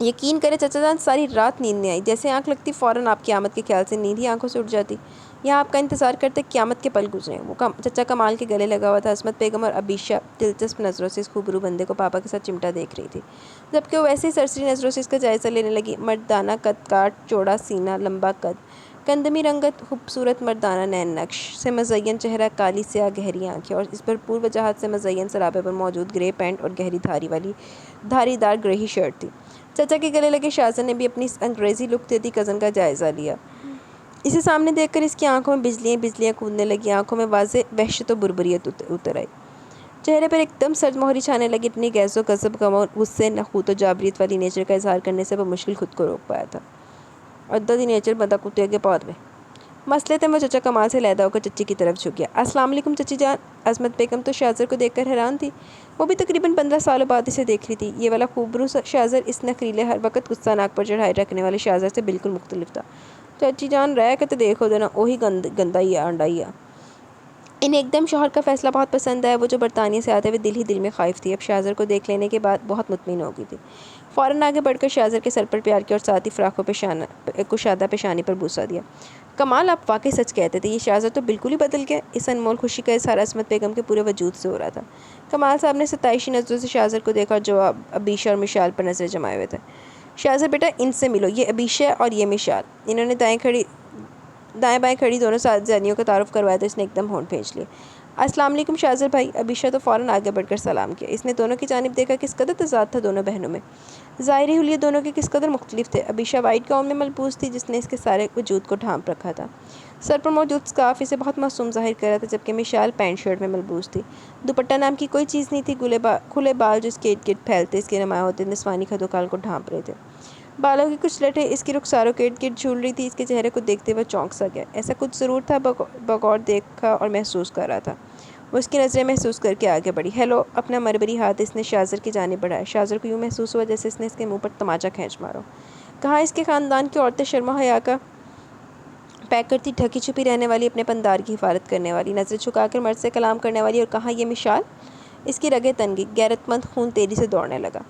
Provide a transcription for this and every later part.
یقین کرے چچا جان ساری رات نیند نہیں آئی، جیسے آنکھ لگتی فوراً آپ کی آمد کے خیال سے نیند ہی آنکھوں سے اٹھ جاتی۔ یہاں آپ کا انتظار کرتے قیامت کے پل گزرے۔ وہ چچا کمال کے گلے لگا ہوا تھا۔ عصمت بیگم اور عبیشہ دلچسپ نظروں سے اس خوبرو بندے کو پاپا کے ساتھ چمٹا دیکھ رہی تھی، جبکہ وہ ویسے ہی سرسری نظروں سے اس کا جائزہ لینے لگی۔ مردانہ قد کاٹ، چوڑا سینہ، لمبا قد، کندمی رنگت، خوبصورت مردانہ نین نقش سے مزین چہرہ، کالی سیاہ گہری آنکھیں اور اس بھرپور وجاہت سے مزین سراپے پر موجود گرے پینٹ اور گہری دھاری دار گرہی شرٹ تھی۔ چچا کے گلے لگے شاہزادے نے بھی اپنی انگریزی لک دیتی کزن کا جائزہ لیا۔ اسے سامنے دیکھ کر اس کی آنکھوں میں بجلیاں کودنے لگی، آنکھوں میں واضح وحشت و بربریت اتر آئی، چہرے پر ایک دم سرد مہری چھانے لگی۔ اتنی غیظ و غضب، غم اور غصے، نخوت و جابریت والی نیچر کا اظہار کرنے سے بمشکل خود کو روک پایا تھا۔ عددی نیچر بندہ کتے کے پود میں مسئلے تھے۔ وہ چچا کمال سے علیحدہ ہو کر چچی کی طرف جھک گیا۔ السلام علیکم چچی جان۔ عصمت بیگم تو شہزر کو دیکھ کر حیران تھی، وہ بھی تقریباً 15 سالوں بعد اسے دیکھ رہی تھی۔ یہ والا خوبرو شہزر اس نخریلے، ہر وقت غصہ ناک پر چڑھائے رکھنے والے شہزر سے بالکل مختلف تھا۔ چچی جان رہ کے تو دیکھو دینا، وہی گندا ہی آنڈا ہی آ۔ انہیں ایک دم شوہر کا فیصلہ بہت پسند آیا۔ وہ جو برطانیہ سے آتے ہوئے دل ہی دل میں خائف تھی، اب شہزر کو دیکھ لینے کے بعد بہت مطمئن ہو گئی تھی۔ فوراً آگے بڑھ کر شہزر کے سر پر پیار کیا اور ساتھ ہی فراق و کشادہ پیشانی پر بوسہ دیا۔ کمال آپ واقعی سچ کہتے تھے، یہ شہزر تو بالکل ہی بدل گیا۔ اس انمول خوشی کا اظہار عصمت بیگم کے پورے وجود سے ہو رہا تھا۔ کمال صاحب نے ستائشی نظروں سے شہزر کو دیکھا جو عبیشہ اور مشال پر نظریں جمائے ہوئے تھے۔ شہزر بیٹا ان سے ملو، یہ عبیشہ اور یہ مشال۔ انہوں نے دائیں بائیں کھڑی دونوں ساتھیوں کا تعارف کروایا تو اس نے ایک دم ہونٹ بھیج لیے۔ السلام علیکم شہزر بھائی۔ عبیشہ تو فوراً آگے بڑھ کر سلام کیا۔ اس نے دونوں کی جانب دیکھا، کس قدر تضاد تھا دونوں بہنوں میں، ظاہری حلیے دونوں کے کس قدر مختلف تھے۔ عبیشہ وائٹ گاؤن میں ملبوس تھی جس نے اس کے سارے وجود کو ڈھانپ رکھا تھا، سر پر موجود اسکارف اسے بہت معصوم ظاہر کر رہا تھا، جبکہ مشال پینٹ شرٹ میں ملبوس تھی۔ دوپٹہ نام کی کوئی چیز نہیں تھی، کھلے بال جو اس کے ارد گرد پھیلتے اس کے نمایاں ہوتے نسوانی خدوخال کو ڈھانپ رہے تھے۔ بالوں کی کچھ لٹیں اس کی رخساروں کے ارد گرد جھول رہی تھی۔ اس کے چہرے کو دیکھتے ہوئے چونک سا گیا، ایسا کچھ ضرور تھا بغور دیکھا اور محسوس کر رہا تھا۔ وہ اس کی نظریں محسوس کر کے آگے بڑھی۔ ہیلو۔ اپنا مربری ہاتھ اس نے شہزر کی جانب بڑھایا۔ شہزر کو یوں محسوس ہوا جیسے اس نے اس کے منہ پر تماچا کھینچ مارا۔ کہاں اس کے خاندان کی عورتیں شرم و حیا کا پیکر تھی، ڈھکی چھپی رہنے والی، اپنے پندار کی حفاظت کرنے والی، نظریں چھکا کر مرد سے کلام کرنے والی، اور کہاں یہ مشال؟ اس کی رگیں تن گئی، غیرت مند خون تیزی سے دوڑنے لگا۔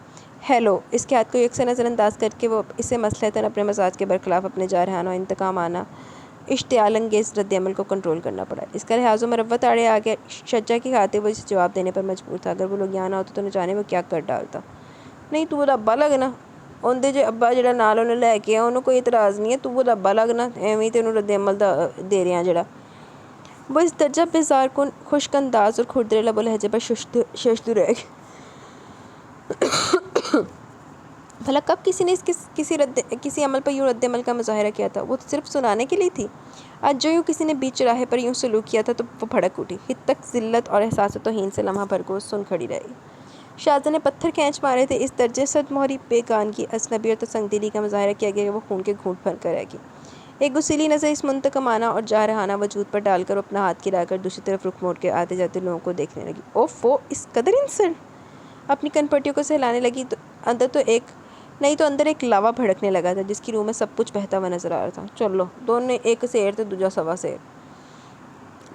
ہیلو۔ اس کے ہاتھ کو یکساں نظر انداز کر کے وہ اسے مصلحتاً اپنے مزاج کے برخلاف اپنے جارحانہ و انتقام آنا اشتعال انگیز رد عمل کو کنٹرول کرنا پڑا۔ اس کا لحاظ و مروت آڑے آ گیا۔ شجاع کی خاطر وہ اسے جواب دینے پر مجبور تھا۔ اگر وہ لوگ یہاں نہ ہوتے تو نہ جانے وہ کیا کر ڈالتا۔ نہیں تو وہ ابا لگنا، اندے جو ابا جڑا نال انہیں لے کے آیا انہوں کوئی اعتراض نہیں ہے، تو وہ ابا لگنا ایویں تے انہوں رد عمل دے رہے ہیں جڑا۔ وہ اس درجہ بیزار کن، خشک انداز اور کھردرے لب و لہجے پر ششدر رہ گئی۔ بھلا کب کسی نے کسی عمل پر یوں رد عمل کا مظاہرہ کیا تھا؟ وہ تو صرف سنانے کے لیے تھی۔ آج جو یوں کسی نے بیچ چراہے پر یوں سلوک کیا تھا تو وہ بھڑک اٹھی، خطک ذلت اور احساس توہین سے لمحہ بھر کو سن کھڑی رہی۔ شہزادے نے پتھر کھینچ مارے تھے۔ اس درجے سرد مہری بیگانگی، اجنبی اور تسنگ دلی کا مظاہرہ کیا گیا کہ وہ خون کے گھونٹ بھر کر رہ گئی۔ ایک غسیلی نظر اس منتقمانہ اور جارحانہ وجود پر ڈال کر وہ اپنا ہاتھ گرا کر دوسری طرف رخ موڑ کے آتے جاتے لوگوں کو دیکھنے لگی۔ اوفو، اس قدر انسلٹ! اپنی کن پٹیوں کو سہلانے لگی۔ اندر ایک لاوا بھڑکنے لگا تھا جس کی روح میں سب کچھ بہتا ہوا نظر آ رہا تھا۔ چلو دونوں ایک سیر تھے، دوجا سوا سیر۔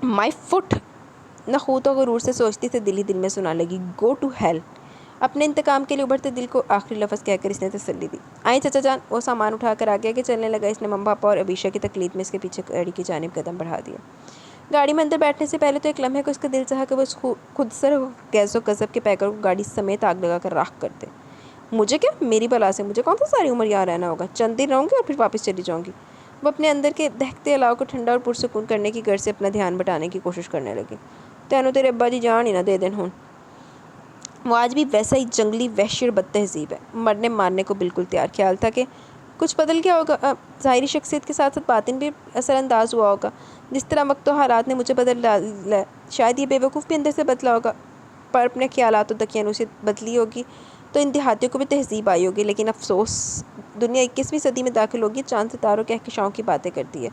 مائی فٹ! نخوت و غرور سے سوچتی تھے دل ہی دل میں سنا لگی، گو ٹو ہیل! اپنے انتقام کے لیے ابھرتے دل کو آخری لفظ کہہ کر اس نے تسلی دی۔ آئیں چچا جان۔ وہ سامان اٹھا کر آگے آگے چلنے لگا۔ اس نے مم پاپا اور عبیشہ کی تقلید میں اس کے پیچھے گاڑی کی جانب قدم بڑھا دیا۔ گاڑی میں اندر بیٹھنے سے پہلے تو ایک لمحے کو اس کا دل چاہا کہ وہ اس خود سر غیظ و غضب کے پیکر کو گاڑی سمیت آگ لگا کر راکھ کر دے۔ مجھے کیا؟ میری بلا سے مجھے کون سا ساری عمر یہاں رہنا ہوگا؟ چند دن رہوں گی اور پھر واپس چلی جاؤں گی۔ وہ اپنے اندر کے دہکتے الاؤ کو ٹھنڈا اور پرسکون کرنے کی غرض سے اپنا دھیان بٹانے کی کوشش کرنے لگی۔ تینوں تیرے ابا جی جان ہی نہ دے دین ہون۔ وہ آج بھی ویسا ہی جنگلی، وحشی اور بد تہذیب ہے، مرنے مارنے کو بالکل تیار۔ خیال تھا کہ کچھ بدل گیا ہوگا، ظاہری شخصیت کے ساتھ ساتھ باطن بھی اثر انداز ہوا ہوگا، جس طرح وقت و حالات نے مجھے بدل ڈالا ہے۔ شاید یہ بے وقوف بھی اندر سے بدلا ہوگا، پر اپنے خیالات و دقیانوسیت بدلی ہوگی تو ان دیہاتیوں کو بھی تہذیب آئی ہوگی۔ لیکن افسوس، دنیا 21ویں صدی میں داخل ہوگی، چاند ستاروں کہکشاؤں کی باتیں کرتی ہے،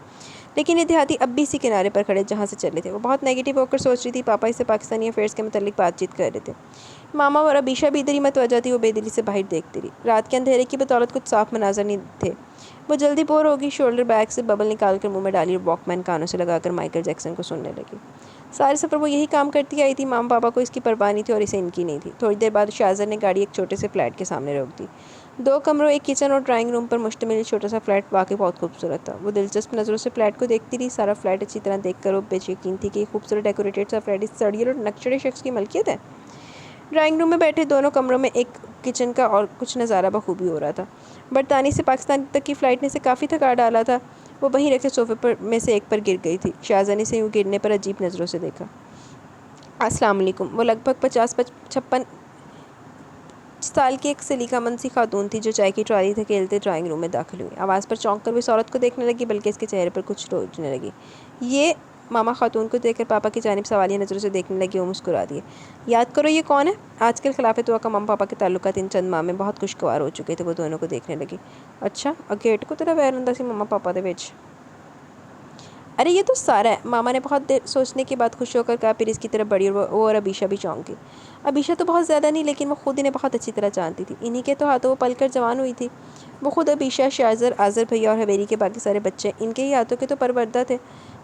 لیکن یہ دیہاتی اب بھی اسی کنارے پر کھڑے جہاں سے چلے تھے۔ وہ بہت نیگیٹو ہو کر سوچ رہی تھی۔ پاپا اس سے پاکستانی افیئرز کے متعلق بات چیت کر رہے تھے۔ ماما اور عبیشہ بھی ادھر ہی متوجہ تھی۔ وہ بے دلی سے باہر دیکھتی رہی۔ رات کے اندھیرے کی بدولت کچھ صاف مناظر نہیں تھے۔ وہ جلدی بور ہوگی، شولڈر بیگ سے ببل نکال کر منہ میں ڈالی اور واک مین کانوں سے لگا کر مائیکل جیکسن کو سننے لگی۔ سارے سفر وہ یہی کام کرتی آئی تھی۔ ماما پاپا کو اس کی پرواہ نہیں تھی اور اسے ان کی نہیں تھی۔ تھوڑی دیر بعد شہزر نے گاڑی ایک چھوٹے سے فلیٹ کے سامنے روک دی۔ 2 کمروں، ایک کچن اور ڈرائنگ روم پر مشتمل یہ چھوٹا سا فلیٹ واقعی بہت خوبصورت تھا۔ وہ دلچسپ نظروں سے فلیٹ کو دیکھتی رہی۔ سارا فلیٹ اچھی طرح دیکھ کر وہ بے یقین تھی کہ یہ خوبصورت ڈیکوریٹڈ سا فلیٹ اس سڑیل اور نقشڑے شخص کی ملکیت ہے۔ ڈرائنگ روم میں بیٹھے دونوں کمروں میں ایک کچن کا اور کچھ نظارہ بخوبی ہو رہا تھا۔ برطانیہ سے پاکستان تک کی فلائٹ نے اسے کافی تھکا ڈالا تھا۔ وہ وہیں رکھے صوفے پر میں سے ایک پر گر گئی تھی۔ شاہزادی نے اسے یوں گرنے پر عجیب نظروں سے دیکھا۔ السلام علیکم۔ وہ لگ بھگ 50-56 سال کی ایک سلیقہ مند سی خاتون تھی جو چائے کی ٹرالی دھکیلتے ڈرائنگ روم میں داخل ہوئی۔ آواز پر چونک کر وہ اس عورت کو دیکھنے لگی، بلکہ اس کے چہرے پر کچھ سوچنے لگی۔ یہ ماما خاتون کو دیکھ کر پاپا کی جانب سوالیہ نظروں سے دیکھنے لگی۔ وہ مسکرا دیے۔ یاد کرو یہ کون ہے؟ آج کل خلافت ہوا کا ماما پاپا کے تعلقات ان چند ماہ میں بہت خوشگوار ہو چکے تھے۔ وہ دونوں کو دیکھنے لگی۔ اچھا، اگیٹ کو تیرا ویر ہوندا سی ماما پاپا دے وچ؟ ارے یہ تو سارا ہے، ماما نے بہت دیر سوچنے کے بعد خوش ہو کر کہا، پھر اس کی طرف بڑھی اور وہ اور ابیشہ بھی چونک گئی۔ ابیشہ تو بہت زیادہ نہیں، لیکن وہ خود انہیں بہت اچھی طرح جانتی تھی۔ انہی کے تو ہاتھوں وہ پل کر جوان ہوئی تھی۔ وہ خود ابیشہ، شاذر، آذر بھیا اور حویری کے باقی سارے بچے ان کے ہی ہاتھوں کے تو پروردہ تھے۔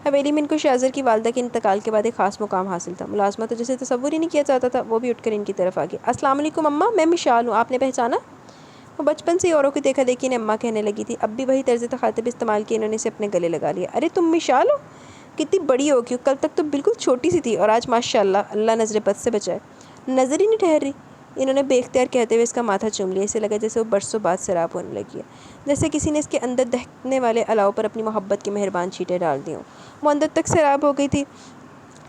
حویری میں ان کو شاذر کی والدہ کے انتقال کے بعد ایک خاص مقام حاصل تھا۔ ملازمت تو جسے تصور ہی نہیں کیا جاتا تھا۔ وہ بھی اٹھ کر ان کی طرف آ گئی۔ السلام علیکم اماں، میں مشال ہوں، آپ نے پہچانا؟ وہ بچپن سے ہی اوروں کی دیکھا دیکھی انہیں اماں کہنے لگی تھی۔ اب بھی وہی طرز تخاطب استعمال کیے انہوں نے اسے اپنے گلے لگا لیا۔ ارے تم مشال ہو؟ کتنی بڑی ہو گئی ہو، کل تک تو بالکل چھوٹی سی تھی اور آج ماشاءاللہ، اللہ نظر بد سے بچائے، نظر ہی نہیں ٹھہر رہی۔ انہوں نے بے اختیار کہتے ہوئے اس کا ماتھا چوم لیا۔ اسے لگا جیسے وہ برسوں بعد سیراب ہونے لگی ہے، جیسے کسی نے اس کے اندر دہکنے والے الاؤ پر اپنی محبت کی مہربان چھینٹیں ڈال دی ہوں۔ وہ اندر تک سیراب ہو گئی تھی۔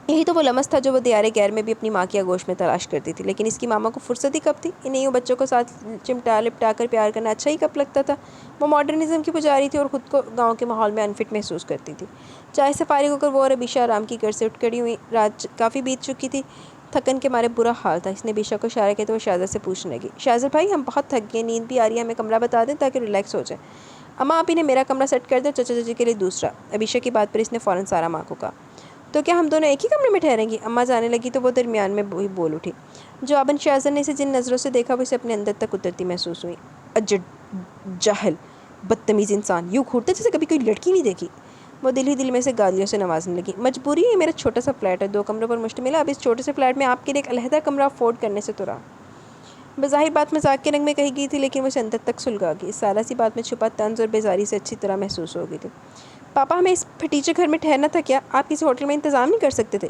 یہی تو وہ لمس تھا جو وہ دیار غیر میں بھی اپنی ماں کی آغوش میں تلاش کرتی تھی، لیکن اس کی ماما کو فرصت ہی کب تھی؟ انہیں یوں بچوں کو ساتھ چمٹا لپٹا کر پیار کرنا اچھا ہی کب لگتا تھا؟ وہ ماڈرنزم کی پجاری تھی اور خود کو گاؤں کے ماحول میں انفٹ محسوس کرتی تھی۔ چائے سے فارغ ہو کر وہ اور ابیشہ آرام کی گر سے اٹھ کھڑی ہوئی۔ رات کافی بیت چکی تھی، تھکن کے مارے برا حال تھا۔ اس نے ابیشہ کو اشارہ کیا تو وہ شاہزادہ سے پوچھنے لگی، شاہزادہ بھائی ہم بہت تھک گئے، نیند بھی آ رہی ہے، ہمیں کمرہ بتا دیں تاکہ ریلیکس ہو جائے۔ اماں آپ انہیں میرا کمرہ سیٹ کر دیں اور چچا چچی کے لیے دوسرا۔ ابیشہ کی بات پر اس نے فوراً سارا ماں کو کہا۔ تو کیا ہم دونوں ایک ہی کمرے میں ٹھہریں گی؟ اماں جانے لگی تو وہ درمیان میں بول اٹھی۔ جواباً شاہزادہ نے اسے جن نظروں سے دیکھا وہ اسے اپنے اندر تک اترتی محسوس ہوئی۔ جاہل، بدتمیز انسان، یوں گھورتا جیسے کبھی کوئی لڑکی نہیں دیکھی۔ وہ دل ہی دل میں سے گالیوں سے نوازنے لگی۔ مجبوری ہے، میرا چھوٹا سا فلیٹ ہے، 2 کمروں پر مشتمل ہے، اب اس چھوٹے سے فلیٹ میں آپ کے لیے ایک علیحدہ کمرہ افورڈ کرنے سے تو رہا۔ بظاہر بات مذاق کے رنگ میں کہی گئی تھی، لیکن وہ اسے اندر تک سلگا گئی۔ اس سادہ سی بات میں چھپا طنز اور بیزاری سے اچھی طرح محسوس ہو گئی تھی۔ پاپا ہمیں اس پھٹیچے گھر میں ٹھہرنا تھا کیا؟ آپ کسی ہوٹل میں انتظام نہیں کر سکتے تھے؟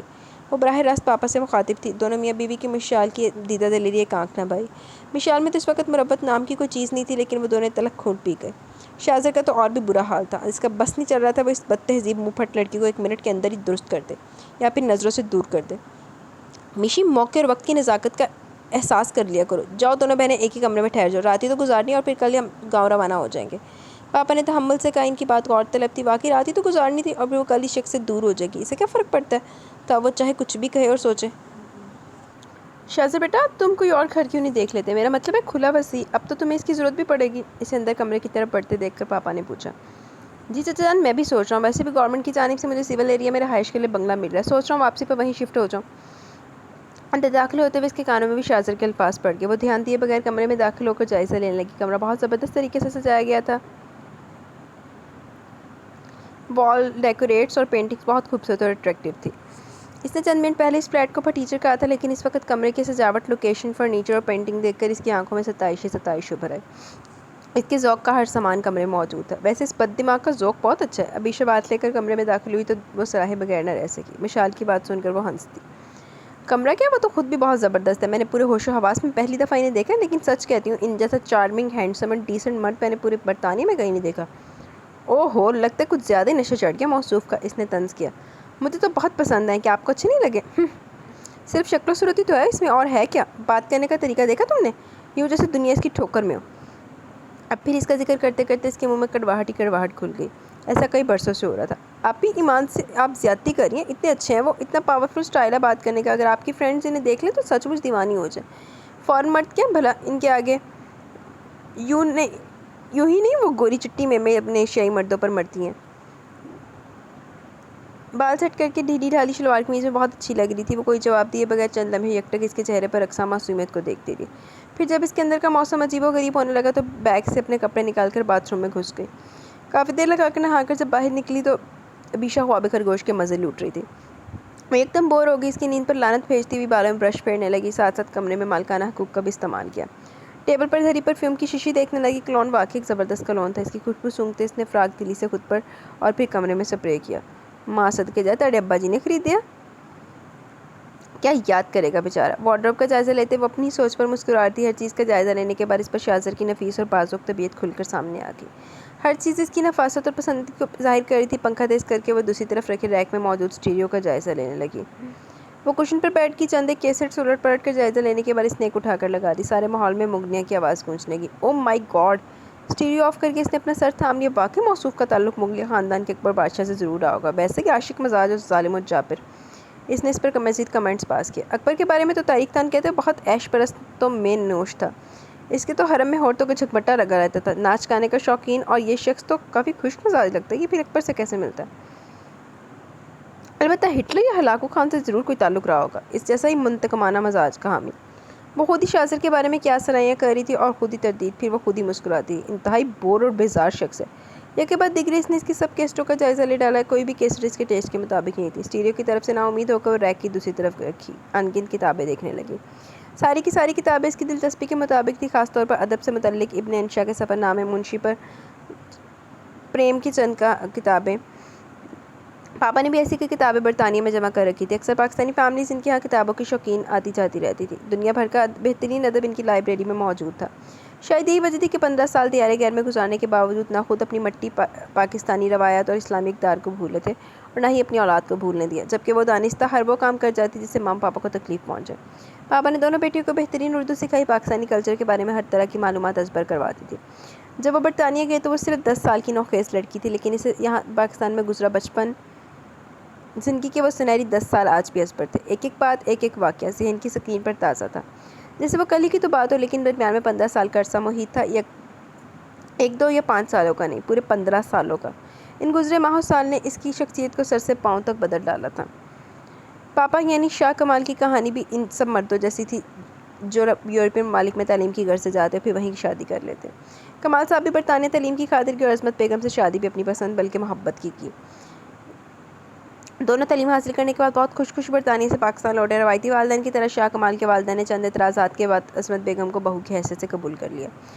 وہ براہ راست پاپا سے مخاطب تھی۔ دونوں میاں بیوی کی مشال کی دیدہ دلیری ایک آنکھ نہ بھائی۔ مشال میں تو اس وقت مربت نام کی کوئی چیز نہیں تھی، لیکن وہ دونوں تلخ گھونٹ پی گئے۔ شاہزادہ کا تو اور بھی برا حال تھا۔ اس کا بس نہیں چل رہا تھا وہ اس بد تہذیب منہ پھٹ لڑکی کو 1 منٹ کے اندر ہی درست کر دے یا پھر نظروں سے دور کر دے۔ میشی، موقع اور وقت کی نزاکت کا احساس کر لیا کرو۔ جاؤ دونوں بہنیں ایک ہی کمرے میں ٹھہر جاؤ، رات ہی تو گزارنی اور پھر کل ہم گاؤں روانہ ہو جائیں گے۔ پاپا نے تحمل سے کہا۔ ان کی بات غور طلب تھی، واقعی رات ہی تو گزارنی تھی اور پھر وہ کل ہی شخص سے دور ہو جائے گی، اسے کیا فرق پڑتا ہے؟ تو وہ چاہے کچھ بھی کہے اور سوچے۔ شاہزادہ بیٹا تم کوئی اور گھر کیوں نہیں دیکھ لیتے؟ میرا مطلب ہے کھلا وسیع، اب تو تمہیں اس کی ضرورت بھی پڑے گی۔ اسے اندر کمرے کی طرف بڑھتے دیکھ کر پاپا نے پوچھا۔ جی چچا جان، میں بھی سوچ رہا ہوں، ویسے بھی گورنمنٹ کی جانب سے مجھے سول ایریا میں رہائش کے لیے بنگلہ مل رہا ہے، سوچ رہا ہوں واپسی پر وہیں شفٹ ہو جاؤں۔ اندر داخل ہوتے ہوئے اس کے کانوں میں بھی شاذر کے الفاظ پڑ گئے۔ وہ دھیان دیے بغیر کمرے میں داخل ہو کر جائزہ لینے لگی۔ کمرہ بہت زبردست طریقے سے سجایا گیا تھا۔ وال ڈیکوریٹس اور پینٹنگز بہت خوبصورت اور اٹریکٹیو تھی۔ اس نے چند منٹ پہلے اس فلیٹ کو پھٹیچر کہا تھا، لیکن اس وقت کمرے کی سجاوٹ، لوکیشن، فرنیچر اور پینٹنگ دیکھ کر اس کی آنکھوں میں ستائش ہی ستائش ابھر آئی۔ اس کے ذوق کا ہر سامان کمرے میں موجود تھا۔ ویسے اس بد دماغ کا ذوق بہت اچھا ہے۔ ابیشہ بات لے کر کمرے میں داخل ہوئی تو وہ سراہے بغیر نہ رہ سکی۔ مشال کی بات سن کر وہ ہنس دی۔ کمرہ کیا، وہ تو خود بھی بہت زبردست ہے، میں نے پورے ہوش و حواس میں پہلی دفعہ انہیں دیکھا ہے، لیکن سچ کہتی ہوں ان جیسا چارمنگ، ہینڈسم اور ڈیسنٹ مرد میں نے پورے برطانیہ میں کہیں نہیں دیکھا۔ او ہو، لگتا ہے کچھ زیادہ ہی نشہ چڑھ گیا موصوف کا، اس نے طنز کیا۔ مجھے تو بہت پسند ہیں، کیا آپ کو اچھے نہیں لگے؟ صرف شکل و صورت ہی تو ہے، اس میں اور ہے کیا؟ بات کرنے کا طریقہ دیکھا تم نے؟ یوں جیسے دنیا اس کی ٹھوکر میں ہو۔ اب پھر اس کا ذکر کرتے کرتے اس کے منہ میں کڑواہٹ ہی کڑواہٹ کھل گئی۔ ایسا کئی برسوں سے ہو رہا تھا۔ آپ بھی ایمان سے آپ زیادتی کر رہی ہیں، اتنے اچھے ہیں وہ، اتنا پاورفل سٹائل ہے بات کرنے کا، اگر آپ کی فرینڈز انہیں دیکھ لیں تو سچ مچ دیوانی ہو جائیں۔ فوراً مرد کیا بھلا ان کے آگے؟ یوں ہی نہیں، وہ گوری چٹی میں اپنے ایشیائی مردوں پر مرتی ہیں۔ بال سیٹ کر کے ڈھیلی ڈھالی شلوار قمیض میں بہت اچھی لگ رہی تھی۔ وہ کوئی جواب دیے بغیر چند لمحے یکٹک اس کے چہرے پر رقصاں معصومیت کو دیکھتی رہی۔ پھر جب اس کے اندر کا موسم عجیب و غریب ہونے لگا تو بیگ سے اپنے کپڑے نکال کر باتھ روم میں گھس گئی۔ کافی دیر لگا کر نہا کر جب باہر نکلی تو ابیشہ خواب خرگوش کے مزے لوٹ رہی تھی۔ وہ ایک دم بور ہو گئی، اس کی نیند پر لعنت بھیجتی ہوئی بالوں میں برش پھیرنے لگی، ساتھ ساتھ کمرے میں مالکانہ حقوق کا بھی استعمال کیا۔ ٹیبل پر دھری پرفیوم کی شیشی دیکھنے لگی۔ کلون واقعی ایک زبردست کلون تھا۔ اس کی خوشبو سونگھتے اس نے فراق دلی سے خود پر اور پھر کمرے میں سپرے کیا۔ ماں صدقے جائے تیرے ابا جی نے خرید دیا؟ کیا یاد کرے گا بیچارہ۔ وارڈروب کا جائزہ لیتے وہ اپنی سوچ پر مسکرا رہی تھی۔ ہر چیز کا جائزہ لینے کے بعد اس پر شاہزر کی نفیس اور بازوق طبیعت کھل کر سامنے آ گئی۔ ہر چیز اس کی نفاست اور پسندیدگی کو ظاہر کر رہی تھی۔ پنکھا تیز کر کے وہ دوسری طرف رکھے ریک میں موجود اسٹیریو کا جائزہ لینے لگی۔ وہ کشن پر بیٹھ کی چند ایک کیسٹس الٹ پلٹ کر جائزہ لینے کے بعد اسنیک اٹھا کر لگا دی۔ سارے ماحول میں مغنیہ کی آواز گونجنے لگی۔ او مائی گاڈ! اسٹیریو آف کر کے اس نے اپنا سر تھام لیا۔ واقعی موصوف کا تعلق مغلیہ خاندان کے اکبر بادشاہ سے ضرور رہا ہوگا۔ ویسے کہ عاشق مزاج اور ظالم و جابر۔ اس نے اس پر مزید کمنٹس پاس کیے۔ اکبر کے بارے میں تو تاریخ دان کہتے ہیں بہت عیش پرست تو مین نوش تھا۔ اس کے تو حرم میں عورتوں کا جھکمٹا لگا رہتا تھا۔ ناچ گانے کا شوقین، اور یہ شخص تو کافی خوش مزاج لگتا ہے۔ یہ پھر اکبر سے کیسے ملتا ہے؟ البتہ ہٹلر یا ہلاکو خان سے ضرور کوئی تعلق رہا ہوگا۔ اس جیسا ہی منتقمانہ مزاج کا حامل۔ وہ خود ہی شاہزر کے بارے میں کیا سرائیاں کر رہی تھی اور خود ہی تردید، پھر وہ خود ہی مسکراتی۔ انتہائی بور اور بیزار شخص ہے۔ یک کے بعد دیگرے اس نے اس کی سب کیسٹوں کا جائزہ لے ڈالا۔ کوئی بھی کیسٹ اس کے ٹیسٹ کے مطابق نہیں تھی۔ اسٹیریو کی طرف سے نا امید ہو کر وہ ریک کی دوسری طرف رکھی انگنت کتابیں دیکھنے لگی۔ ساری کی ساری کتابیں اس کی دلچسپی کے مطابق تھی، خاص طور پر ادب سے متعلق ابن انشا کے سفر نامے، منشی پر پریم کی چند کتابیں۔ پاپا نے بھی ایسی کی کتابیں برطانیہ میں جمع کر رکھی تھی۔ اکثر پاکستانی فیملیز ان کے ہاں کتابوں کی شوقین آتی جاتی رہتی تھی۔ دنیا بھر کا بہترین ادب ان کی لائبریری میں موجود تھا۔ شاید یہی وجہ تھی کہ 15 سال دیار غیر میں گزارنے کے باوجود نہ خود اپنی مٹی پاکستانی روایات اور اسلامی اقدار کو بھولے تھے اور نہ ہی اپنی اولاد کو بھولنے دیا، جبکہ وہ دانستہ ہر وہ کام کر جاتی جس سے ماں پاپا کو تکلیف پہنچے۔ پاپا نے دونوں بیٹیوں کو بہترین اردو سکھائی، پاکستانی کلچر کے بارے میں ہر طرح کی معلومات ازبر کرواتی تھی۔ جب وہ برطانیہ گئے تو وہ صرف 10 سال کی نوخیز لڑکی تھی، لیکن اسے یہاں پاکستان میں گزرا بچپن، زندگی کے وہ سنہری 10 سال آج بھی ازبر تھے۔ ایک ایک بات، ایک ایک واقعہ ذہن کی سکرین پر تازہ تھا، جیسے وہ کل ہی کی تو بات ہو، لیکن درمیان میں 15 سال کا عرصہ محیط تھا، ایک 2 یا 5 سالوں کا نہیں، پورے 15 سالوں کا۔ ان گزرے ماہ و سال نے اس کی شخصیت کو سر سے پاؤں تک بدل ڈالا تھا۔ پاپا یعنی شاہ کمال کی کہانی بھی ان سب مردوں جیسی تھی جو یورپین ممالک میں تعلیم کی غرض سے جاتے پھر وہیں شادی کر لیتے۔ کمال صاحب بھی برطانیہ تعلیم کی خاطر کی اور عظمت بیگم سے شادی بھی اپنی پسند بلکہ محبت کی۔ دونوں تعلیم حاصل کرنے کے بعد بہت خوش برطانیہ سے پاکستان لوٹے۔ روایتی والدین کی طرح شاہ کمال کے والدین نے چند اعتراضات کے بعد عصمت بیگم کو بہو کی حیثیت سے قبول کر لیا،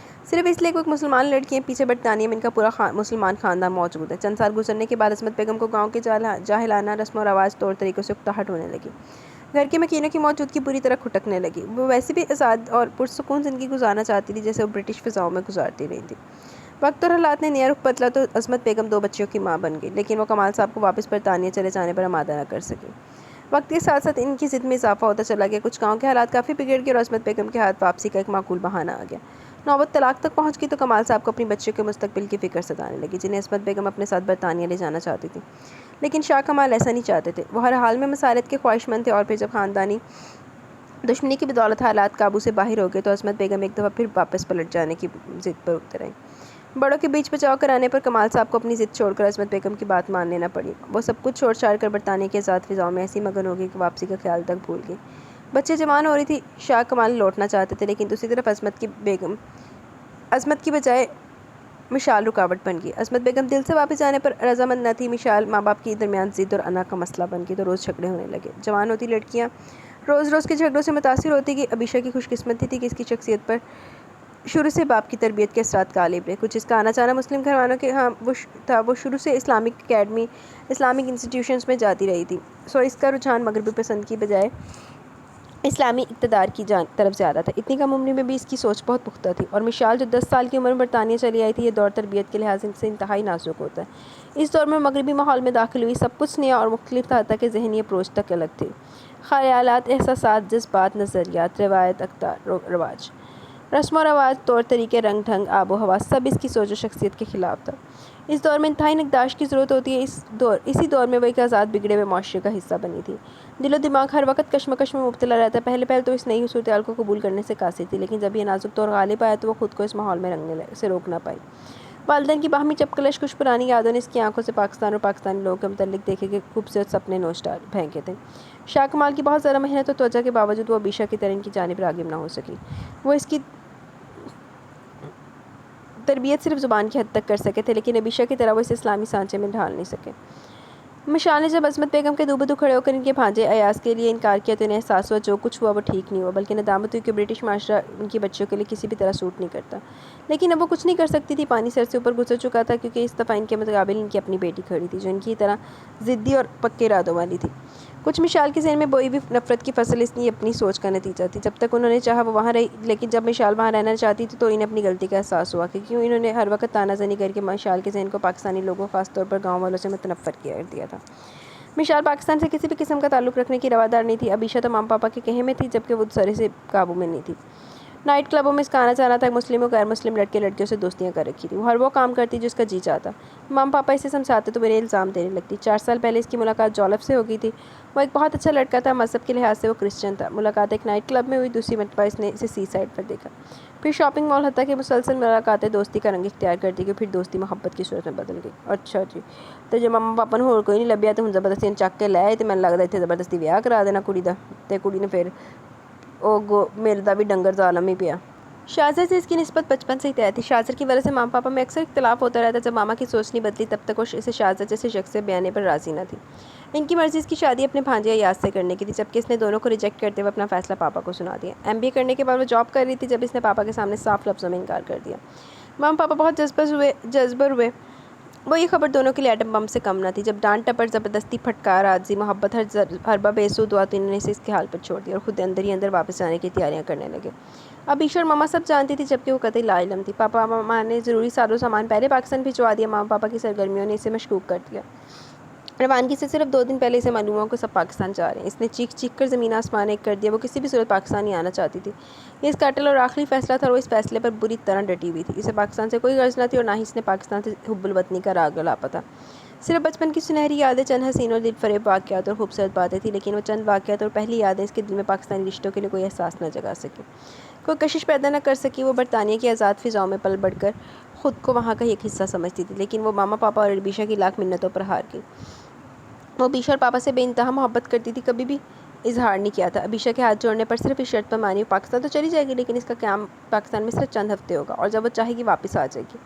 صرف اس لیے کہ وہ ایک مسلمان لڑکی ہیں۔ پیچھے برطانیہ میں ان کا پورا مسلمان خاندان موجود ہے۔ چند سال گزرنے کے بعد عصمت بیگم کو گاؤں کے جاہلانہ رسم و رواج طور طریقوں سے اکتاہٹ ہونے لگی۔ گھر کے مکینوں کی موجودگی بری طرح کھٹکنے لگی۔ وہ ویسے بھی آزاد اور پرسکون زندگی گزارنا چاہتی تھی جیسے وہ برٹش فضاؤں میں گزارتی رہی تھی۔ وقت اور حالات نے نیا رخ بدلا تو عصمت بیگم 2 بچیوں کی ماں بن گئی، لیکن وہ کمال صاحب کو واپس برطانیہ چلے جانے پر آمادہ نہ کر سکی۔ وقت کے ساتھ ساتھ ان کی ضد میں اضافہ ہوتا چلا گیا۔ کچھ گاؤں کے حالات کافی بگڑ گئے اور عصمت بیگم کے ہاتھ واپسی کا ایک معقول بہانہ آ گیا۔ نوبت طلاق تک پہنچ گئی تو کمال صاحب کو اپنی بچیوں کے مستقبل کی فکر ستانے لگی، جنہیں عصمت بیگم اپنے ساتھ برطانیہ لے جانا چاہتی تھی، لیکن شاہ کمال ایسا نہیں چاہتے تھے۔ وہ ہر حال میں مسالت کے خواہش مند تھے، اور پھر جب خاندانی دشمنی کی بدولت حالات قابو سے باہر ہو گئے تو عصمت بیگم ایک دفعہ پھر واپس پلٹ جانے کی ضد پر اتر آئیں۔ بڑوں کے بیچ بچاؤ کرانے پر کمال صاحب کو اپنی ضد چھوڑ کر عصمت بیگم کی بات مان لینا پڑی۔ وہ سب کچھ چھوڑ چھاڑ کر برطانیہ کے آزاد فضاؤں میں ایسی مگن ہو گئی کہ واپسی کا خیال تک بھول گئی۔ بچے جوان ہو رہی تھی۔ شاہ کمال لوٹنا چاہتے تھے، لیکن دوسری طرف عصمت کی بجائے مشال رکاوٹ بن گئی۔ عصمت بیگم دل سے واپس جانے پر رضامند نہ تھی۔ مشال ماں باپ کے درمیان ضد اور انا کا مسئلہ بن گئی تو روز جھگڑے ہونے لگے۔ جوان ہوتی لڑکیاں روز روز کے جھگڑوں سے متاثر ہوتی گئی۔ عبیشہ کی خوش قسمتی تھی کہ اس کی شخصیت پر شروع سے باپ کی تربیت کے اثرات غالب رہے۔ کچھ اس کا آنا جانا مسلم گھرانوں کے ہاں تھا۔ وہ شروع سے اسلامک اکیڈمی، اسلامک انسٹیٹیوشنز میں جاتی رہی تھی، سو اس کا رجحان مغربی پسند کی بجائے اسلامی اقتدار کی طرف زیادہ تھا۔ اتنی کم عمری میں بھی اس کی سوچ بہت پختہ تھی۔ اور مشال جو 10 سال کی عمر میں برطانیہ چلی آئی تھی، یہ دور تربیت کے لحاظ سے انتہائی نازک ہوتا ہے۔ اس دور میں مغربی ماحول میں داخل ہوئی، سب کچھ نیا اور مختلف تھا، حتیٰ کہ ذہنی اپروچ تک الگ تھی۔ خیالات، احساسات، جذبات، نظریات، روایت، اقدار و رواج، رسم و رواج، طور طریقے، رنگ ڈھنگ، آب و ہوا، سب اس کی سوچ و شخصیت کے خلاف تھا۔ اس دور میں انتہائی نگہداشت کی ضرورت ہوتی ہے۔ اسی دور میں وہ ایک آزاد بگڑے ہوئے معاشرے کا حصہ بنی تھی۔ دل و دماغ ہر وقت کشمکش میں مبتلا رہتا ہے۔ پہلے تو اس نئی صورتحال کو قبول کرنے سے قاصر تھی، لیکن جب یہ نازک دور غالب آیا تو وہ خود کو اس ماحول میں رنگنے سے روک نہ پائی۔ والدین کی باہمی چپکلش، کچھ پرانی یادوں نے اس کی آنکھوں سے پاکستان اور پاکستانی لوگوں کے متعلق دیکھے گئے خوبصورت سپنے نوچ پھینکے تھے۔ شاہ کمال کی بہت زیادہ محنت اور توجہ کے باوجود وہ عبیشہ کی طرح ان کی جانب راغب نہ ہو سکی۔ وہ اس کی تربیت صرف زبان کی حد تک کر سکے تھے، لیکن عبیشہ کی طرح وہ اسے اسلامی سانچے میں ڈھال نہیں سکے۔ مشال نے جب عصمت بیگم کے دوبدو کھڑے ہو کر ان کے بھانجے ایاز کے لیے انکار کیا تو انہیں احساس ہوا جو کچھ ہوا وہ ٹھیک نہیں ہوا، بلکہ ندامت ہوئی کہ برٹش معاشرہ ان کی بچیوں کے لیے کسی بھی طرح سوٹ نہیں کرتا۔ لیکن اب وہ کچھ نہیں کر سکتی تھی، پانی سر سے اوپر گزر چکا تھا، کیونکہ اس دفعہ ان کے مقابل ان کی اپنی بیٹی کھڑی تھی جو ان کی طرح ضدی اور پکے ارادوں والی تھی۔ کچھ مشال کے ذہن میں بوئی ہوئی نفرت کی فصل اس کی اپنی سوچ کا نتیجہ تھی۔ جب تک انہوں نے چاہا وہ وہاں رہی، لیکن جب مشال وہاں رہنا چاہتی تھی تو انہیں اپنی غلطی کا احساس ہوا کہ کیوں انہوں نے ہر وقت تانا زنی کر کے مشال کے ذہن کو پاکستانی لوگوں، خاص طور پر گاؤں والوں سے متنفر کر دیا تھا۔ مشال پاکستان سے کسی بھی قسم کا تعلق رکھنے کی روادار نہیں تھی۔ عبیشہ تو ماما پاپا کے کہے میں تھی، جبکہ وہ سرے سے قابو میں نہیں تھی۔ نائٹ کلبوں میں اس کا آنا جانا تھا، مسلم و غیر مسلم لڑکے لڑکیوں سے دوستیاں کر رکھی تھی۔ وہ ہر وہ کام کرتی جو اس کا جی چاہتا۔ ماما پاپا اسے سمجھاتے تو میرے الزام دینے لگتی۔ 4 سال پہلے اس کی ملاقات جولف سے ہو گئی تھی۔ وہ ایک بہت اچھا لڑکا تھا، مذہب کے لحاظ سے وہ کرسچن تھا۔ ملاقات ایک نائٹ کلب میں ہوئی، دوسری مرتبہ اس نے اسے سی سائڈ پر دیکھا، پھر شاپنگ مال، حتیٰ کہ مسلسل ملاقاتیں دوستی کا رنگ اختیار کرتی گئی، پھر دوستی محبت کی صورت میں بدل گئی۔ اچھا جی، تو جب ماما پاپا نوں ہور کوئی نہیں لبھیا تو ہن زبردستی چک کے لے آئے تے مینوں لگدا ایتھے زبردستی ویاہ کرا دینا کڑی دا، تے کڑی نے پھر ملدا بھی ڈنگر ظالم ہی پیا۔ شاہزر سے اس کی نسبت بچپن سے ہی طے تھی۔ شاہزر کی وجہ سے ماما پاپا میں اکثر اختلاف ہوتا رہتا۔ جب ماما کی سوچ نہیں بدلی تب تک وہ اسے شاہزر جیسے شخص سے بیانے پر راضی نہ تھی۔ ان کی مرضی اس کی شادی اپنے بھانجے ایاز سے کرنے کی تھی، جبکہ اس نے دونوں کو ریجیکٹ کرتے ہوئے اپنا فیصلہ پاپا کو سنا دیا۔ ایم بی اے کرنے کے بعد وہ جاب کر رہی تھی جب اس نے پاپا کے سامنے صاف لفظوں میں انکار کر دیا۔ ماما پاپا بہت جذبر ہوئے۔ وہ یہ خبر دونوں کے لیے ایٹم بم سے کم نہ تھی۔ جب ڈانٹ ٹپڑ، زبردستی، پھٹکار، عاجزی، محبت ہر بہ بے سود ہوا تو انہوں نے اسے اس کے حال پر چھوڑ دیا اور خود اندر ہی اندر واپس جانے کی تیاریاں کرنے لگے۔ اب ایشور ماما سب جانتی تھی، جبکہ وہ قطعی لا علم تھی۔ پاپا ماما نے ضروری ساز و سامان پہلے پاکستان بھجوا دیا۔ ماما پاپا کی سرگرمیوں نے اسے مشکوک کر دیا۔ روانگی سے صرف 2 دن پہلے اسے معلوم ہوا کہ سب پاکستان جا رہے ہیں۔ اس نے چیخ چیخ کر زمین آسمان ایک کر دیا۔ وہ کسی بھی صورت پاکستان نہیں آنا چاہتی تھی۔ یہ اس کا اٹل اور آخری فیصلہ تھا اور وہ اس فیصلے پر بری طرح ڈٹی ہوئی تھی۔ اسے پاکستان سے کوئی غرض نہ تھی اور نہ ہی اس نے پاکستان سے حب الوطنی کا راگ الاپا تھا۔ صرف بچپن کی سنہری یادیں، چند حسین اور دل فریب واقعات اور خوبصورت باتیں تھیں، لیکن وہ چند واقعات اور پہلی یادیں اس کے دل میں پاکستانی رشتوں کے لیے کوئی احساس نہ جگا سکی، کوئی کشش پیدا نہ کر سکی۔ وہ برطانیہ کی آزاد فضاؤں میں پل بڑھ کر خود کو وہاں کا ایک حصہ سمجھتی تھی، لیکن وہ ماما پاپا اور عبیشہ کی لاکھ منتوں پر ہار گئی۔ وہ عبیشہ اور پاپا سے بے انتہا محبت کرتی تھی، کبھی بھی اظہار نہیں کیا تھا۔ عبیشہ کے ہاتھ جوڑنے پر صرف اس شرط پر مانی، پاکستان تو چلی جائے گی لیکن اس کا قیام پاکستان میں صرف چند ہفتے ہوگا اور جب وہ چاہے گی واپس آ جائے گی۔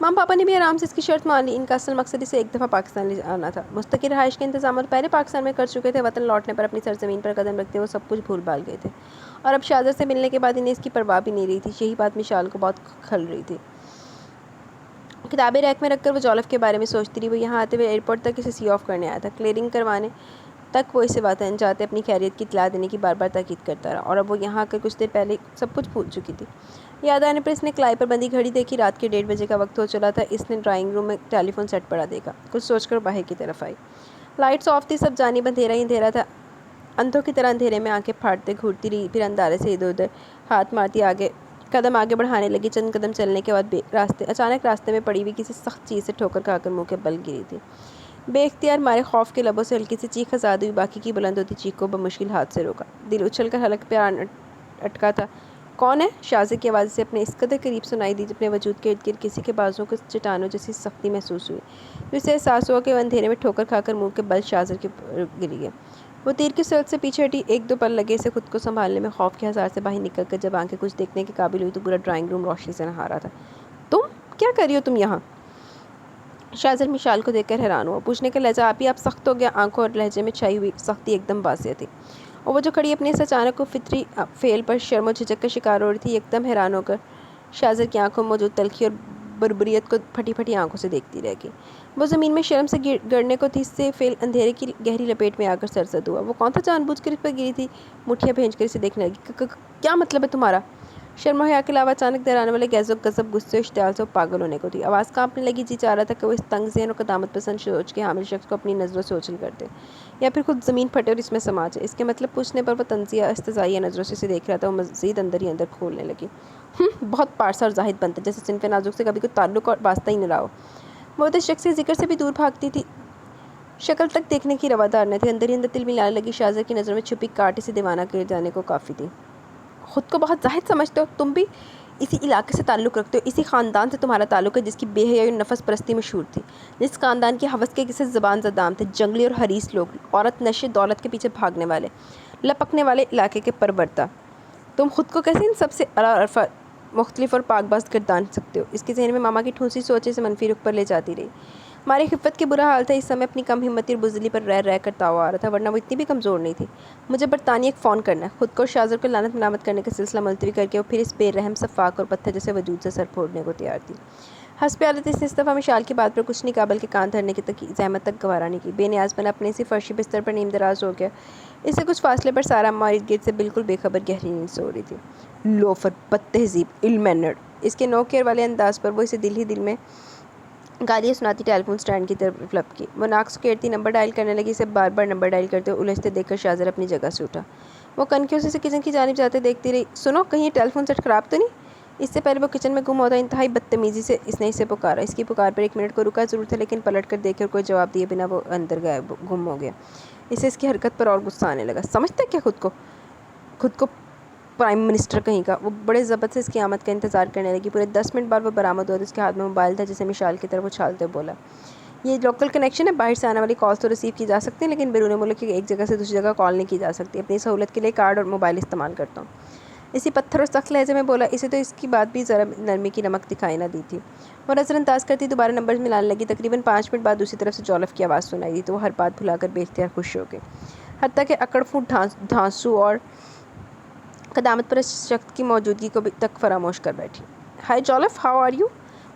ماما پاپا نے بھی آرام سے اس کی شرط مان لی۔ ان کا اصل مقصد اسے ایک دفعہ پاکستان لے آنا تھا۔ مستقل رہائش کے انتظامات پہلے پاکستان میں کر چکے تھے۔ وطن لوٹنے پر اپنی سرزمین پر قدم رکھتے وہ سب کچھ بھول بھال گئے تھے اور اب شاہزر سے ملنے کے بعد انہیں اس کی پرواہ بھی نہیں رہی تھی۔ یہی بات مشال کو بہت کھل رہی تھی۔ کتابیں ریک میں رکھ کر وہ جولف کے بارے میں سوچتی رہی۔ وہ یہاں آتے ہوئے ایئرپورٹ تک اسے سی آف کرنے آیا تھا۔ کلیئرنگ کروانے تک وہ اسے وطن جاتے اپنی خیریت کی اطلاع دینے کی بار بار تاکید کرتا رہا اور اب وہ یہاں آ کر کچھ دیر پہلے سب کچھ بھول چکی تھی۔ یاد آنے پر اس نے کلائی پر بندھی گھڑی دیکھی۔ رات کے 1:30 بجے کا وقت ہو چلا تھا۔ اس نے ڈرائنگ روم میں ٹیلی فون سیٹ پڑا دیکھا، کچھ سوچ کر باہر کی طرف آئی۔ لائٹس آف تھی، سب جانب اندھیرا ہی اندھیرا تھا۔ اندھوں کی طرح اندھیرے میں آنکھیں پھاڑتے گھورتی رہی، پھر اندھارے سے ادھر ادھر ہاتھ مارتی قدم آگے بڑھانے لگی۔ چند قدم چلنے کے بعد اچانک راستے میں پڑی ہوئی کسی سخت چیز سے ٹھوکر کھا کر منہ کے بل گری تھی۔ بے اختیار مارے خوف کے لبوں سے ہلکی سی چیخ آزاد ہوئی، باقی کی بلند ہوتی چیخ کو بمشکل ہاتھ سے روکا۔ دل اچھل کر حلق پہ اٹکا تھا۔ کون ہے؟ شاہزر کی آواز اسے اپنے اس قدر قریب سنائی دی، اپنے وجود کے ارد گرد کسی کے بازوؤں کو چٹانوں جیسی سختی محسوس ہوئی۔ پھر اسے احساس ہوا کہ وہ اندھیرے میں ٹھوکر کھا کر منہ کے بل شاہزر کے گری ہے۔ وہ تیر کی صورت سے پیچھے ہٹی۔ 1-2 پل لگے اسے خود کو سنبھالنے میں۔ خوف کے ہزار سے باہر نکل کر جب آنکھیں کچھ دیکھنے کے قابل ہوئی تو پورا ڈرائنگ روم روشنی سے نہا رہا تھا۔ تم کیا کر رہی ہو تم یہاں؟ شاہزر مشال کو دیکھ کر حیران ہوا۔ پوچھنے کا لہجہ آپ سخت ہو گیا۔ آنکھوں اور لہجے میں چھائی ہوئی سختی ایک دم واضح تھی، اور وہ جو کھڑی اپنے اس اچانک و فطری فعل پر شرم و جھجک کا شکار ہو رہی تھی، ایک دم حیران ہو کر شاہزر کی آنکھوں میں موجود تلخی اور بربریت کو پھٹی پھٹی آنکھوں سے دیکھتی رہ گئی۔ وہ زمین میں شرم سے گڑنے کو تھی، اس سے فعل اندھیرے کی گہری لپیٹ میں آ کر سرزد ہوا۔ وہ کون تھا جان بوجھ کر اس پر گری تھی؟ مٹھیاں بھینج کر اسے دیکھنے لگی۔ کیا مطلب ہے تمہارا؟ شرم و حیا کے علاوہ اچانک دہرانے والے غیظ و غضب، غصے و اشتعال سے وہ پاگل ہونے کو تھی۔ آواز کانپنے لگی، جی چاہ رہا تھا کہ وہ اس تنگ ذہن اور قدامت پسند سوچ کے حامل شخص کو اپنی نظروں سے اوجھل کر دے یا پھر خود زمین پھٹے اور اس میں سما جائے۔ اس کے مطلب پوچھنے پر وہ طنزیہ استہزائیہ نظروں سے اسے دیکھ رہا تھا۔ وہ مزید اندر ہی اندر کھولنے لگی۔ بہت پارسا اور زاہد بنتا ہے، جیسے صنف نازک سے کبھی کوئی تعلق اور واسطہ ہی نہ رہا ہو۔ وہ اس شخص کے ذکر سے بھی دور بھاگتی تھی، شکل تک دیکھنے کی روادار نہ تھی۔ اندر ہی اندر تل ملانے لگی۔ شاہزر کی نظروں میں چھپی کاٹ اسے دیوانہ کر جانے کو کافی تھی۔ خود کو بہت زاہد سمجھتے ہو؟ تم بھی اسی علاقے سے تعلق رکھتے ہو، اسی خاندان سے تمہارا تعلق ہے جس کی بے حیائی اور نفس پرستی مشہور تھی، جس خاندان کی حوث کے کسی زبان زدام تھے، جنگلی اور حریص لوگ، عورت نشے دولت کے پیچھے بھاگنے والے، لپکنے والے علاقے کے پرورتا۔ تم خود کو کیسے ان سب سے علاوہ مختلف اور پاک باز گردان سکتے ہو؟ اس کے ذہن میں ماما کی ٹھونسی سوچیں سے منفی رخ پر لے جاتی رہی۔ ہماری خفت کے برا حال تھا، اس سمے اپنی کم ہمتی اور بزدلی پر رہ رہ کر تاؤ آ رہا تھا، ورنہ وہ اتنی بھی کمزور نہیں تھی۔ مجھے برطانیہ ایک فون کرنا ہے۔ خود کو اور شاہزر کو لعنت ملامت کرنے کا سلسلہ ملتوی کر کے وہ پھر اس بے رحم صفاق اور پتھر جیسے وجود سے سر پھوڑنے کو تیار تھی۔ حسب عادت اس نے اس دفعہ مشال کی بات پر کچھ نہیں کہا، بلکہ کان دھرنے کی زحمت تک گوارا نہیں کی۔ بے نیاز بنا اپنے اسی فرشی بستر پر نیم دراز ہو گیا۔ اس سے کچھ فاصلے پر سارا اماں ارد گرد سے بالکل بے خبر گہری نیند سو رہی تھی۔ لوفر، بد تہذیب، ال مینرڈ! اس کے نو کیئر والے انداز پر وہ اسے دل ہی دل میں گالیاں سناتی ٹیلی فون اسٹینڈ کی طرف لپکی۔ وہ ناک سکیڑتی نمبر ڈائل کرنے لگی۔ اسے بار بار نمبر ڈائل کرتے ہوئے الجھتے دیکھ کر شاہزر اپنی جگہ سے اٹھا۔ وہ کنکھیوں سے اسے کچن کی جانب جاتے دیکھتی رہی۔ سنو، کہیں یہ ٹیلی فون سیٹ خراب تو نہیں؟ اس سے پہلے وہ کچن میں گم ہوتا انتہائی بدتمیزی سے اس نے اسے پکارا۔ اس کی پکار پر ایک منٹ کو رکا ضرور تھا، لیکن پلٹ کر دیکھے اور کوئی جواب دیے بنا وہ اندر گم ہو گیا۔ اسے اس کی حرکت پر اور غصہ آنے لگا۔ سمجھتا ہے کیا خود کو پرائم منسٹر کہیں کا؟ وہ بڑے ضبط سے اس کی آمد کا انتظار کرنے لگی۔ پورے 10 منٹ بعد وہ برآمد ہوا تو اس کے ہاتھ میں موبائل تھا، جسے مشال کی طرف اچھالتے ہوئے بولا، یہ لوکل کنیکشن ہے، باہر سے آنے والی کالز تو ریسیو کی جا سکتی ہیں، لیکن بیرون ملک کی ایک جگہ سے دوسری جگہ کال نہیں کی جا سکتی۔ اپنی سہولت کے لیے کارڈ اور موبائل استعمال کرتا ہوں۔ اسی پتھر اور سخت لہجے میں بولا۔ اسے تو اس کی بات بھی ذرا نرمی کی نمک دکھائی نہ دی تھی۔ وہ نظر انداز کرتی دوبارہ نمبرز ملانے لگی۔ تقریباً 5 منٹ بعد دوسری طرف سے جولف کی آواز سنائی دی تو وہ ہر بات بھلا کر بے اختیار خوش ہو گئی، حتیٰ کہ اکڑ فوٹ دھانسو اور قدامت پرست شخص کی موجودگی کو تک فراموش کر بیٹھی۔ ہائے جولف، ہاؤ آر یو؟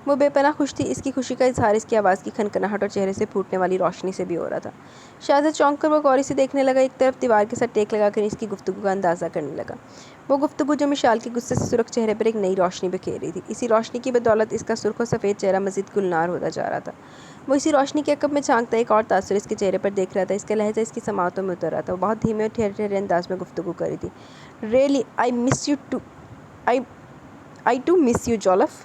وہ بے پناہ خوش تھی۔ اس کی خوشی کا اظہار اس کی آواز کی کھنکھناہٹ اور چہرے سے پھوٹنے والی روشنی سے بھی ہو رہا تھا۔ شاہزاد چونک کر وہ غوری سے دیکھنے لگا، ایک طرف دیوار کے ساتھ ٹیک لگا کر اس کی گفتگو کا اندازہ کرنے لگا۔ وہ گفتگو جو مشال کے غصے سے سرخ چہرے پر ایک نئی روشنی بکھیر رہی تھی۔ اسی روشنی کی بدولت اس کا سرخ اور سفید چہرہ مزید گلنار ہوتا جا رہا تھا۔ وہ اسی روشنی کے عقب میں جھانکتا ایک اور تاثر اس کے چہرے پر دیکھ رہا تھا۔ اس کا لہجہ اس کی سماعتوں میں اتر رہا تھا۔ وہ بہت دھیمے اور ٹھہرے ٹھہرے انداز میں گفتگو کر رہی تھی۔ Really I too miss you جولف۔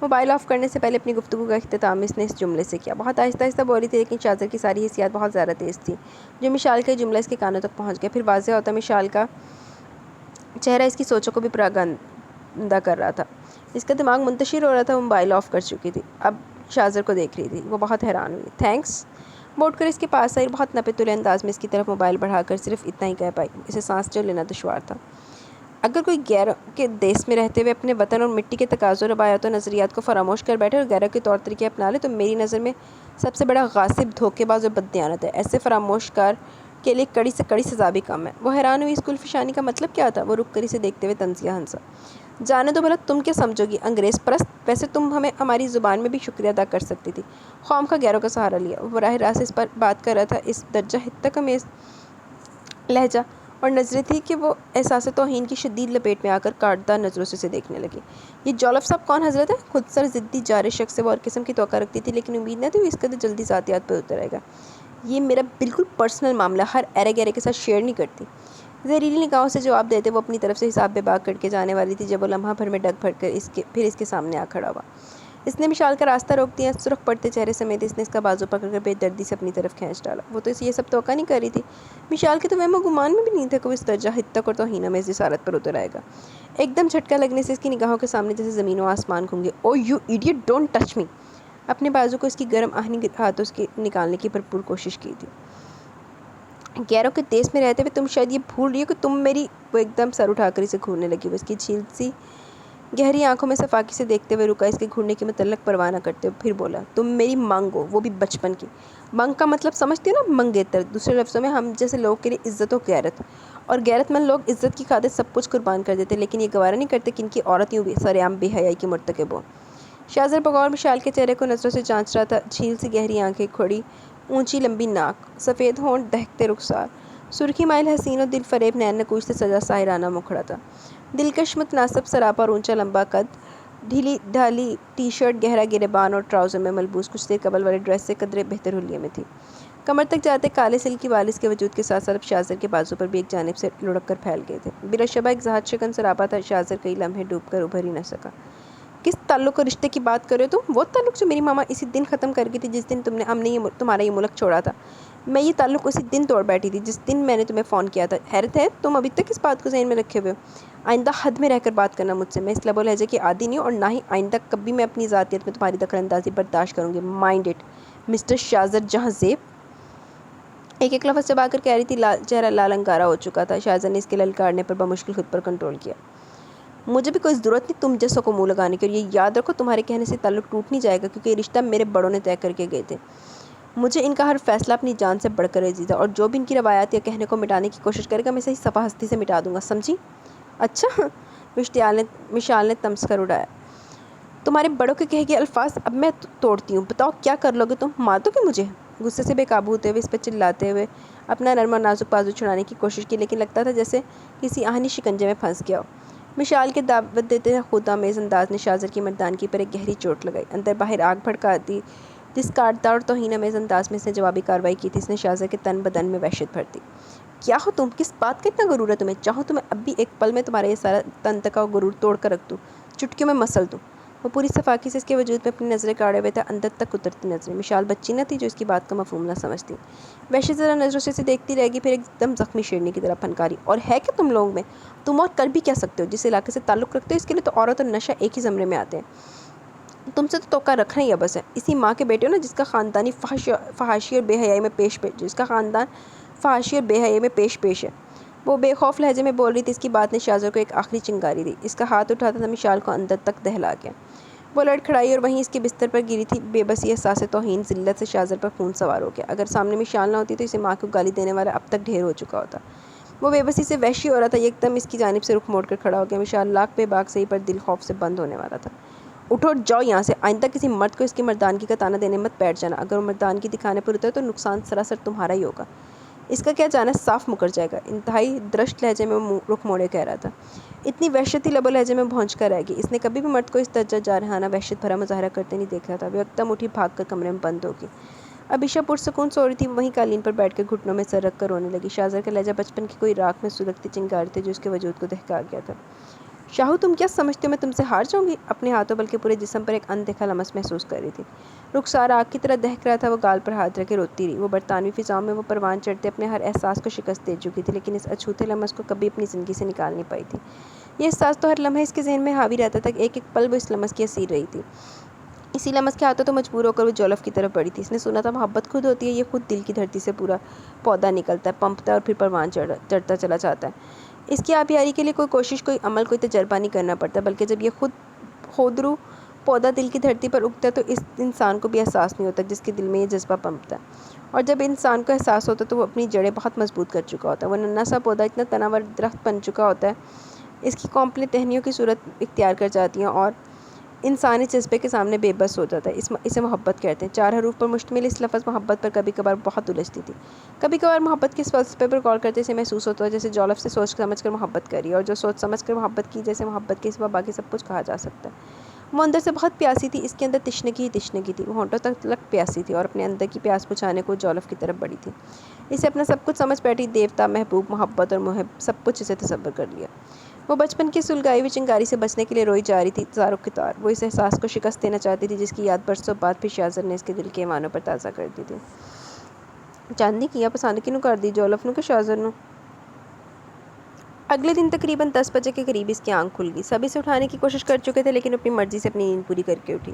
موبائل آف کرنے سے پہلے اپنی گفتگو کا اختتام اس نے اس جملے سے کیا۔ بہت آہستہ آہستہ بولی تھی، لیکن شاہزر کی ساری حسیات بہت زیادہ تیز تھی۔ جو مشال کا یہ جملہ اس کے کانوں تک پہنچ گیا، پھر واضح ہوتا مشال کا چہرہ اس کی سوچوں کو بھی پراگندہ کر رہا تھا۔ اس کا دماغ منتشر ہو رہا تھا۔ وہ موبائل آف کر چکی تھی، اب شاہزر کو دیکھ رہی تھی۔ وہ بہت حیران ہوئی۔ تھینکس وہ اٹھ کر اس کے پاس آئی اور بہت نپے تلے انداز میں اس کی طرف موبائل بڑھا کر صرف اتنا ہی کہہ پائی۔ اسے سانس جو لینا دشوار تھا۔ اگر کوئی غیروں کے دیس میں رہتے ہوئے اپنے وطن اور مٹی کے تقاضوں، روایات اور نظریات کو فراموش کر بیٹھے اور غیروں کے طور طریقے اپنا لے تو میری نظر میں سب سے بڑا غاصب، دھوکے باز اور بددیانت ہے۔ ایسے فراموش کار کے لیے کڑی سے کڑی سزا بھی کم ہے۔ وہ حیران ہوئی، اس کلفشانی کا مطلب کیا تھا؟ وہ رک کر اسے دیکھتے ہوئے طنزیہ ہنسا۔ جانے دو بھلا، تم کیا سمجھو گی انگریز پرست؟ ویسے تم ہمیں ہماری زبان میں بھی شکریہ ادا کر سکتی تھی۔ خواہ غیروں کا سہارا لیا۔ وہ براہ راست اس پر بات کر رہا تھا۔ اس درجہ حدت امیز لہجہ اور نظریں تھیں کہ وہ احساس توہین کی شدید لپیٹ میں آ کر کاٹدار نظروں سے اسے دیکھنے لگی۔ یہ جولف صاحب کون حضرت ہے؟ خود سر ضدی جارح شخص سے وہ اور قسم کی توقع رکھتی تھی، لیکن امید نہ تھی وہ اس قدر جلدی ذاتیات پر اتر آئے گا۔ یہ میرا بالکل پرسنل معاملہ، ہر ایرے گیرے کے ساتھ شیئر نہیں کرتی۔ زہریلی نگاہوں سے جواب دیتے وہ اپنی طرف سے حساب بے باک کر کے جانے والی تھی جب وہ لمحہ بھر میں ڈگ پھٹ کر پھر اس کے سامنے آ کھڑا ہوا۔ اس نے مشال کا راستہ روک دیا۔ سرخ پڑتے چہرے سمیت اس نے اس کا بازو پکڑ کر بے دردی سے اپنی طرف کھینچ ڈالا۔ وہ تو یہ سب توقع نہیں کر رہی تھی۔ مشال کے تو وہم و گمان میں بھی نہیں تھا کہ وہ اس درجہ حدت اور توہین آمیز جسارت پر اتر آئے گا۔ ایک دم جھٹکا لگنے سے اس کی نگاہوں کے سامنے جیسے زمین و آسمان گھوم گئے۔ Oh you idiot, don't touch me! اپنے بازو کو اس کی گرم آہنی ہاتھوں سے نکالنے کی بھرپور کوشش کی تھی۔ غیروں کے دیس میں رہتے ہوئے تم شاید یہ بھول رہی ہو کہ تم میری… وہ ایک دم سر اٹھا کر اسے گھورنے لگی۔ وہ اس کی چھیل سی گہری آنکھوں میں صفاقی سے دیکھتے ہوئے رکا، اس کے گھورنے کی متعلق پرواہ نہ کرتے ہوئے پھر بولا، تم میری مانگ ہو، وہ بھی بچپن کی۔ مانگ کا مطلب سمجھتی ہو نا؟ منگیتر۔ دوسرے لفظوں میں ہم جیسے لوگوں کے لیے عزت و غیرت، اور غیرت مند لوگ عزت کی خاطر سب کچھ قربان کر دیتے، لیکن یہ گوارا نہیں کرتے کہ ان کی عورت یوں بھی سرعام بے حیائی کی مرتکب ہو۔ شاہزر بغور مشال کے چہرے کو نظروں سے جانچ رہا تھا۔ چھیل سی گہری آنکھیں، کھڑی اونچی لمبی ناک، سفید ہونٹ، دہکتے رخسار، سرخی مائل حسین اور دل فریب نین نقوش سے سجا ساحرانہ مکھڑا تھا۔ دلکش متناسب سراپا اور اونچا لمبا قد، ڈھیلی ڈھالی ٹی شرٹ، گہرا گریبان اور ٹراؤزر میں ملبوس کچھ دیر قبل والے ڈریس سے قدرے بہتر حلیے میں تھی۔ کمر تک جاتے کالے سلکی بال اس کے وجود کے ساتھ ساتھ اب شاہزر کے بازو پر بھی ایک جانب سے لڑک کر پھیل گئے تھے۔ بلا شبہ ایک زہد شکن سراپا تھا۔ شاہزر کئی لمحے ڈوب کر ابھر ہی نہ سکا۔ کس تعلق اور رشتے کی بات کر رہے ہو تم؟ وہ تعلق جو میری ماما اسی دن ختم کر گئی تھی جس دن ہم نے تمہارا یہ ملک چھوڑا تھا۔ میں یہ تعلق اسی دن توڑ بیٹھی تھی جس دن میں نے تمہیں فون کیا تھا۔ حیرت ہے تم ابھی تک اس بات کو ذہن میں رکھے ہوئے ہو۔ آئندہ حد میں رہ کر بات کرنا مجھ سے۔ میں اس لب و لہجے کی عادی نہیں ہوں، اور نہ ہی آئندہ کبھی میں اپنی ذاتیت میں تمہاری دخل اندازی برداشت کروں گی۔ مائنڈ اٹ، مسٹر شاہزر جہاں زیب! ایک لفظ چبا کر کہہ رہی تھی۔ چہرہ لال انگارہ ہو چکا تھا۔ شاہزر نے اس کے للکارنے پر بمشکل خود پر کنٹرول کیا۔ مجھے بھی کوئی ضرورت نہیں تم جیسوں کو منہ لگانے کی، اور یہ یاد رکھو تمہارے کہنے سے تعلق ٹوٹ نہیں جائے گا، کیونکہ یہ رشتہ میرے بڑوں نے طے کر کے گئے تھے۔ مجھے ان کا ہر فیصلہ اپنی جان سے بڑھ کر عزیز ہے، اور جو بھی ان کی روایات یا کہنے کو مٹانے کی کوشش کرے گا میں اسے صفحہ ہستی سے مٹا دوں گا، سمجھی؟ اچھا مشال نے طمس کر اڑایا۔ تمہارے بڑوں کے کہے گئے الفاظ اب میں توڑتی ہوں، بتاؤ کیا کر لو گے تم؟ مار دو گے مجھے؟ غصے سے بے قابو ہوتے ہوئے اس پہ چلاتے ہوئے اپنا نرم اور نازک بازو چھڑانے کی کوشش کی، لیکن لگتا تھا جیسے کسی آہنی شکنجے میں پھنس گیا ہو۔ مشال کے دعوت دیتے خود آمیز انداز نے شاہزر کی مردانگی پر ایک گہری چوٹ لگائی، اندر باہر آگ بھڑکا دی۔ جس کاٹدار اور توہین آمیز انداز میں اس نے جوابی کارروائی کی تھی، اس نے شاہزر کے تن بدن میں وحشت بھر دی۔ کیا ہو تم؟ کس بات کا اتنا غرور ہے تمہیں؟ چاہو تو میں اب بھی ایک پل میں تمہارا یہ سارا تن تک کا غرور توڑ کر رکھ دوں، چٹکیوں میں مسل دوں۔ وہ پوری صفاقی سے اس کے وجود میں اپنی نظریں گاڑے ہوئے تھا، اندر تک اترتی نظریں۔ مشال بچی نہ تھی جو اس کی بات کا مفہوم نہ سمجھتی۔ وحشت ذرا نظروں سے اسے دیکھتی رہ گئی، پھر ایک دم زخمی شیرنی کی طرح پھنکاری، اور ہے کہ تم لوگوں میں؟ تم اور کر بھی کیا سکتے ہو؟ جس علاقے سے تعلق رکھتے ہو اس کے لیے تو عورت اور نشہ ایک ہی زمرے میں آتے ہیں۔ تم سے تو توقع رکھنا ہی بس ہے۔ اسی ماں کے بیٹے ہو نا جس کا خاندانی فحاشی اور بے حیائی میں پیش ہے۔ وہ بے خوف لہجے میں بول رہی تھی، اس کی بات نے شاہزر کو ایک آخری چنگاری دی۔ اس کا ہاتھ اٹھاتا تھا مشال کو اندر تک دہلا گیا۔ وہ لڑ کھڑائی اور وہیں اس کے بستر پر گری تھی۔ بے بسی احساس توہین ذلت سے شاہزر پر خون سوار ہو گیا۔ اگر سامنے مشال نہ ہوتی تو اسے ماں کو گالی دینے والا اب تک ڈھیر ہو چکا ہوتا۔ وہ بے بسی سے وحشی ہو رہا تھا، ایک دم اس کی جانب سے رخ موڑ کر کھڑا ہو گیا۔ مشال لاکھ بے باک صحیح پر دل خوف سے بند ہونے والا تھا۔ اٹھو اور جاؤ یہاں سے، آئندہ کسی مرد کو اس کی مردانگی کا تانا دینے مت بیٹھ جانا۔ اگر وہ مردانگی دکھانے پر اترے تو نقصان سراسر تمہارا ہی ہوگا۔ اس کا کیا جانا صاف مکر جائے گا۔ انتہائی درشت لہجے میں وہ رخ موڑے کہہ رہا تھا۔ اتنی وحشتی لب و لہجے میں بھونچ کر رہ گئی۔ اس نے کبھی بھی مرد کو اس درجہ جارحانہ وحشت بھرا مظاہرہ کرتے نہیں دیکھا تھا۔ وہ یکدم اٹھی بھاگ کر کمرے میں بند ہو گئی۔ عبیشہ پرسکون سو رہی تھی، وہیں قالین پر بیٹھ کر گھٹنوں میں سر رکھ کر رونے لگی۔ شاہزر کا لہجہ بچپن کی کوئی راکھ میں سلگتی چنگاری تھی جو اس کے وجود کو دہکا گیا تھا۔ شاہو تم کیا سمجھتے ہو میں تم سے ہار جاؤں گی؟ اپنے ہاتھوں بلکہ پورے جسم پر ایک اندیکھا لمس محسوس کر رہی تھی۔ رخسار آگ کی طرح دہک رہا تھا، وہ گال پر ہاتھ رکھے روتی رہی۔ وہ برطانوی فضاؤں میں وہ پروان چڑھتے اپنے ہر احساس کو شکست دے چکی تھی، لیکن اس اچھوتے لمس کو کبھی اپنی زندگی سے نکال نہیں پائی تھی۔ یہ احساس تو ہر لمحے اس کے ذہن میں حاوی رہتا تھا، ایک ایک پل وہ اس لمس کی اسیر رہی تھی۔ اسی لمس کے ہاتھوں تو مجبور ہو کر وہ جولف کی طرف بڑھی تھی۔ اس نے سنا تھا محبت خود ہوتی ہے، یہ خود دل کی دھرتی سے پورا پودا نکلتا ہے، پنپتا ہے اور پھر پروان چڑھتا چلا جاتا ہے۔ اس کی آبیاری کے لیے کوئی کوشش، کوئی عمل، کوئی تجربہ نہیں کرنا پڑتا، بلکہ جب یہ خودرو پودا دل کی دھرتی پر اگتا ہے تو اس انسان کو بھی احساس نہیں ہوتا جس کے دل میں یہ جذبہ پنپتا ہے۔ اور جب انسان کو احساس ہوتا ہے تو وہ اپنی جڑیں بہت مضبوط کر چکا ہوتا ہے۔ وہ ننھا سا پودا اتنا تناور درخت بن چکا ہوتا ہے، اس کی کونپلیں ٹہنیوں کی صورت اختیار کر جاتی ہیں اور انسان اس جذبے کے سامنے بے بس ہو جاتا ہے۔ اسے محبت کہتے ہیں۔ 4 حروف پر مشتمل اس لفظ محبت پر کبھی کبھار بہت الجھتی تھی۔ کبھی کبھار محبت کے اس فلسفے پر غور کرتے اسے محسوس ہوتا ہے جیسے جولف سے سوچ سمجھ کر محبت کری، اور جو سوچ سمجھ کر محبت کی جیسے محبت کے سوا باقی سب کچھ کہا جا سکتا ہے۔ وہ اندر سے بہت پیاسی تھی، اس کے اندر تشنگی ہی تشنگی تھی۔ وہ ہونٹوں تک پیاسی تھی اور اپنے اندر کی پیاس بجھانے کو جولف کی طرف بڑھی تھی۔ اسے اپنا سب کچھ سمجھ بیٹھی، دیوتا، محبوب، محبت اور محب، سب کچھ اسے تصور کر لیا۔ وہ بچپن کی سلگائی ہوئی چنگاری سے بچنے کے لیے روئی جا رہی تھی، زار و قطار۔ وہ اس احساس کو شکست دینا چاہتی تھی جس کی یاد برسوں بعد پھر شاہزر نے اس کے دل کے ایوانوں پر تازہ کر دی تھی۔ چاندنی کیا پسند کینوں کر دی، جولف نوں کہ شاہزر نوں؟ اگلے دن تقریباً 10 بجے کے قریب اس کی آنکھ کھل گئی۔ سب اسے اٹھانے کی کوشش کر چکے تھے لیکن اپنی مرضی سے اپنی نیند پوری کر کے اٹھی۔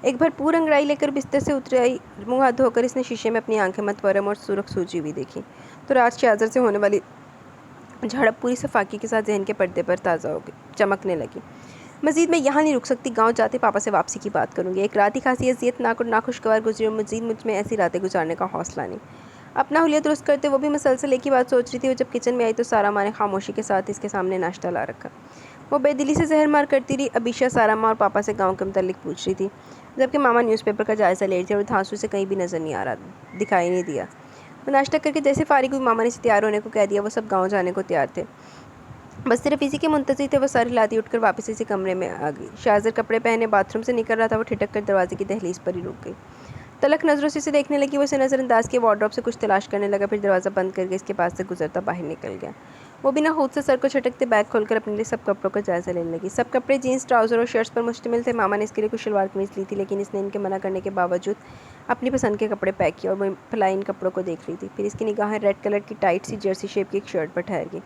ایک بھرپور انگڑائی لے کر بستر سے اتر آئی، منہ ہاتھ دھو کر اس نے شیشے میں اپنی آنکھیں متورم اور سرخ سوجی ہوئی دیکھی تو رات شاہزر سے ہونے والی جھڑپ پوری صفاقی کے ساتھ ذہن کے پردے پر تازہ ہو گئی، چمکنے لگی۔ مزید میں یہاں نہیں رک سکتی، گاؤں جاتے پاپا سے واپسی کی بات کروں گی۔ ایک رات ہی خاصی اذیت ناک اور ناخوشگوار گزری اور مزید مجھ میں ایسی راتیں گزارنے کا حوصلہ نہیں۔ اپنا حلیہ درست کرتے وہ بھی مسلسل ایک ہی بات سوچ رہی تھی۔ وہ جب کچن میں آئی تو سارا ماں نے خاموشی کے ساتھ اس کے سامنے ناشتہ لا رکھا۔ وہ بے دلی سے زہر مار کرتی رہی۔ عبیشہ سارا ماں اور پاپا سے گاؤں کے متعلق پوچھ رہی تھی، جبکہ ماما نیوز پیپر کا جائزہ لے رہی تھی اور دھانسو سے کہیں بھی نظر نہیں آ رہا، دکھائی نہیں دیا۔ وہ ناشتہ کر کے جیسے فارغ ہوئی، ماما نے اسے تیار ہونے کو کہہ دیا۔ وہ سب گاؤں جانے کو تیار تھے، بس صرف اسی کے منتظر تھے۔ وہ سر ہلاتی اٹھ کر واپس اسی کمرے میں آ گئی۔ شاہزر کپڑے پہنے باتھ روم سے نکل رہا تھا، وہ ٹھٹک کر دروازے کی دہلیز پر ہی رک گئی۔ تلخ نظروں سے اسے دیکھنے لگی۔ وہ اسے نظر انداز کیے وارڈروب سے کچھ تلاش کرنے لگا، پھر دروازہ بند کر کے اس کے پاس سے گزرتا باہر نکل گیا۔ وہ بنا ہود سے سر کو جھٹکتے بیگ کھول کر اپنے لیے سب کپڑوں کا جائزہ لینے لگی۔ سب کپڑے جینس، ٹراؤزر اور شرٹس پر مشتمل تھے۔ ماما نے اس کے لیے کچھ شلوار قمیض لی تھی لیکن اس نے ان کے منع کرنے کے باوجود اپنی پسند کے کپڑے پیک کیے اور وہ پھلائی ان کپڑوں کو دیکھ رہی تھی۔ پھر اس کی نگاہیں ریڈ کلر کی ٹائٹ سی جرسی شیپ کی ایک شرٹ پر ٹھہر گئی۔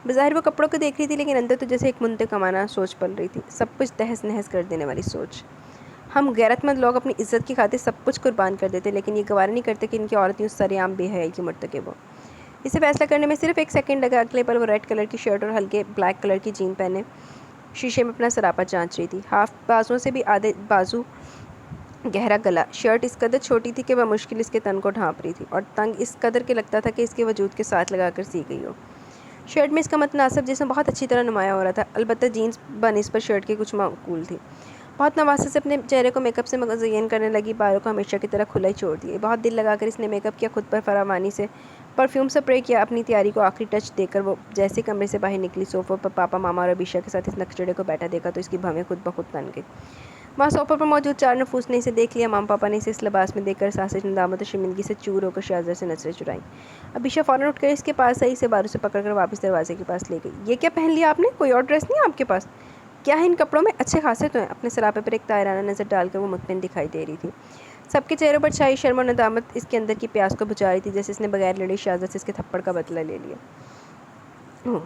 بظاہر وہ کپڑوں کو دیکھ رہی تھی لیکن اندر تو جیسے ایک منتقمانہ سوچ پل رہی تھی، سب کچھ تہس نہس کر دینے والی سوچ۔ ہم غیرت مند لوگ اپنی عزت کی خاطر سب کچھ قربان کر دیتے لیکن یہ گوارا نہیں کرتے کہ ان کی عورت یوں سر عام بے حیائی کی مرتکب ہو۔ اسے فیصلہ کرنے میں صرف ایک سیکنڈ لگا۔ اگلے پل وہ ریڈ کلر کی شرٹ اور ہلکے بلیک کلر کی جین پہنے شیشے میں اپنا سراپا جانچ رہی تھی۔ ہاف بازوؤں سے بھی آدھے بازو، گہرا گلا، شرٹ اس قدر چھوٹی تھی کہ وہ مشکل اس کے تن کو ڈھانپ رہی تھی، اور تنگ اس قدر کہ لگتا تھا کہ اس کے وجود کے ساتھ لگا کر سی گئی ہو۔ شرٹ میں اس کا متناسب جسم بہت اچھی طرح نمایاں ہو رہا تھا، البتہ جینز بنسبت شرٹ کے کچھ معقول تھی۔ بہت نواسے سے اپنے چہرے کو میک اپ سے مزین کرنے لگی، بالوں کو ہمیشہ کی طرح کھلا ہی چھوڑ دیا۔ بہت دل لگا کر اس نے میک اپ کیا، خود پر فراوانی سے پرفیوم سپرے کیا، اپنی تیاری کو آخری ٹچ دے کر وہ جیسے کمرے سے باہر نکلی، صوفے پر پاپا، ماما اور ابیشا کے ساتھ اس نکچڑے کو بیٹھا دیکھا تو اس کی بھویں خود بخود تن گئی۔ وہاں صوفے پر موجود چار نفوس نے اسے دیکھ لیا۔ ماما پاپا نے اسے اس لباس میں دیکھ کر سانسیں ندامت اور شرمندگی سے چور ہو کر شاہزادے سے نظریں چرائیں۔ ابیشا فوراً اٹھ کر اس کے پاس آئی، اسے بازو سے پکڑ کر واپس دروازے کے پاس لے گئی۔ یہ کیا پہن لیا آپ نے؟ کوئی اور ڈریس نہیں ہے آپ کے پاس؟ کیا ہے ان کپڑوں میں؟ اچھے خاصے تو ہیں۔ اپنے سراپے پر ایک طائرانہ نظر ڈال کر وہ مطمئن دکھائی دے رہی تھی۔ سب کے چہروں پر چھائی شرم اور ندامت اس کے اندر کی پیاس کو بجھا رہی تھی، جیسے اس نے بغیر لڑے شاہزادے سے اس کے تھپڑ کا بدلہ لے لیا۔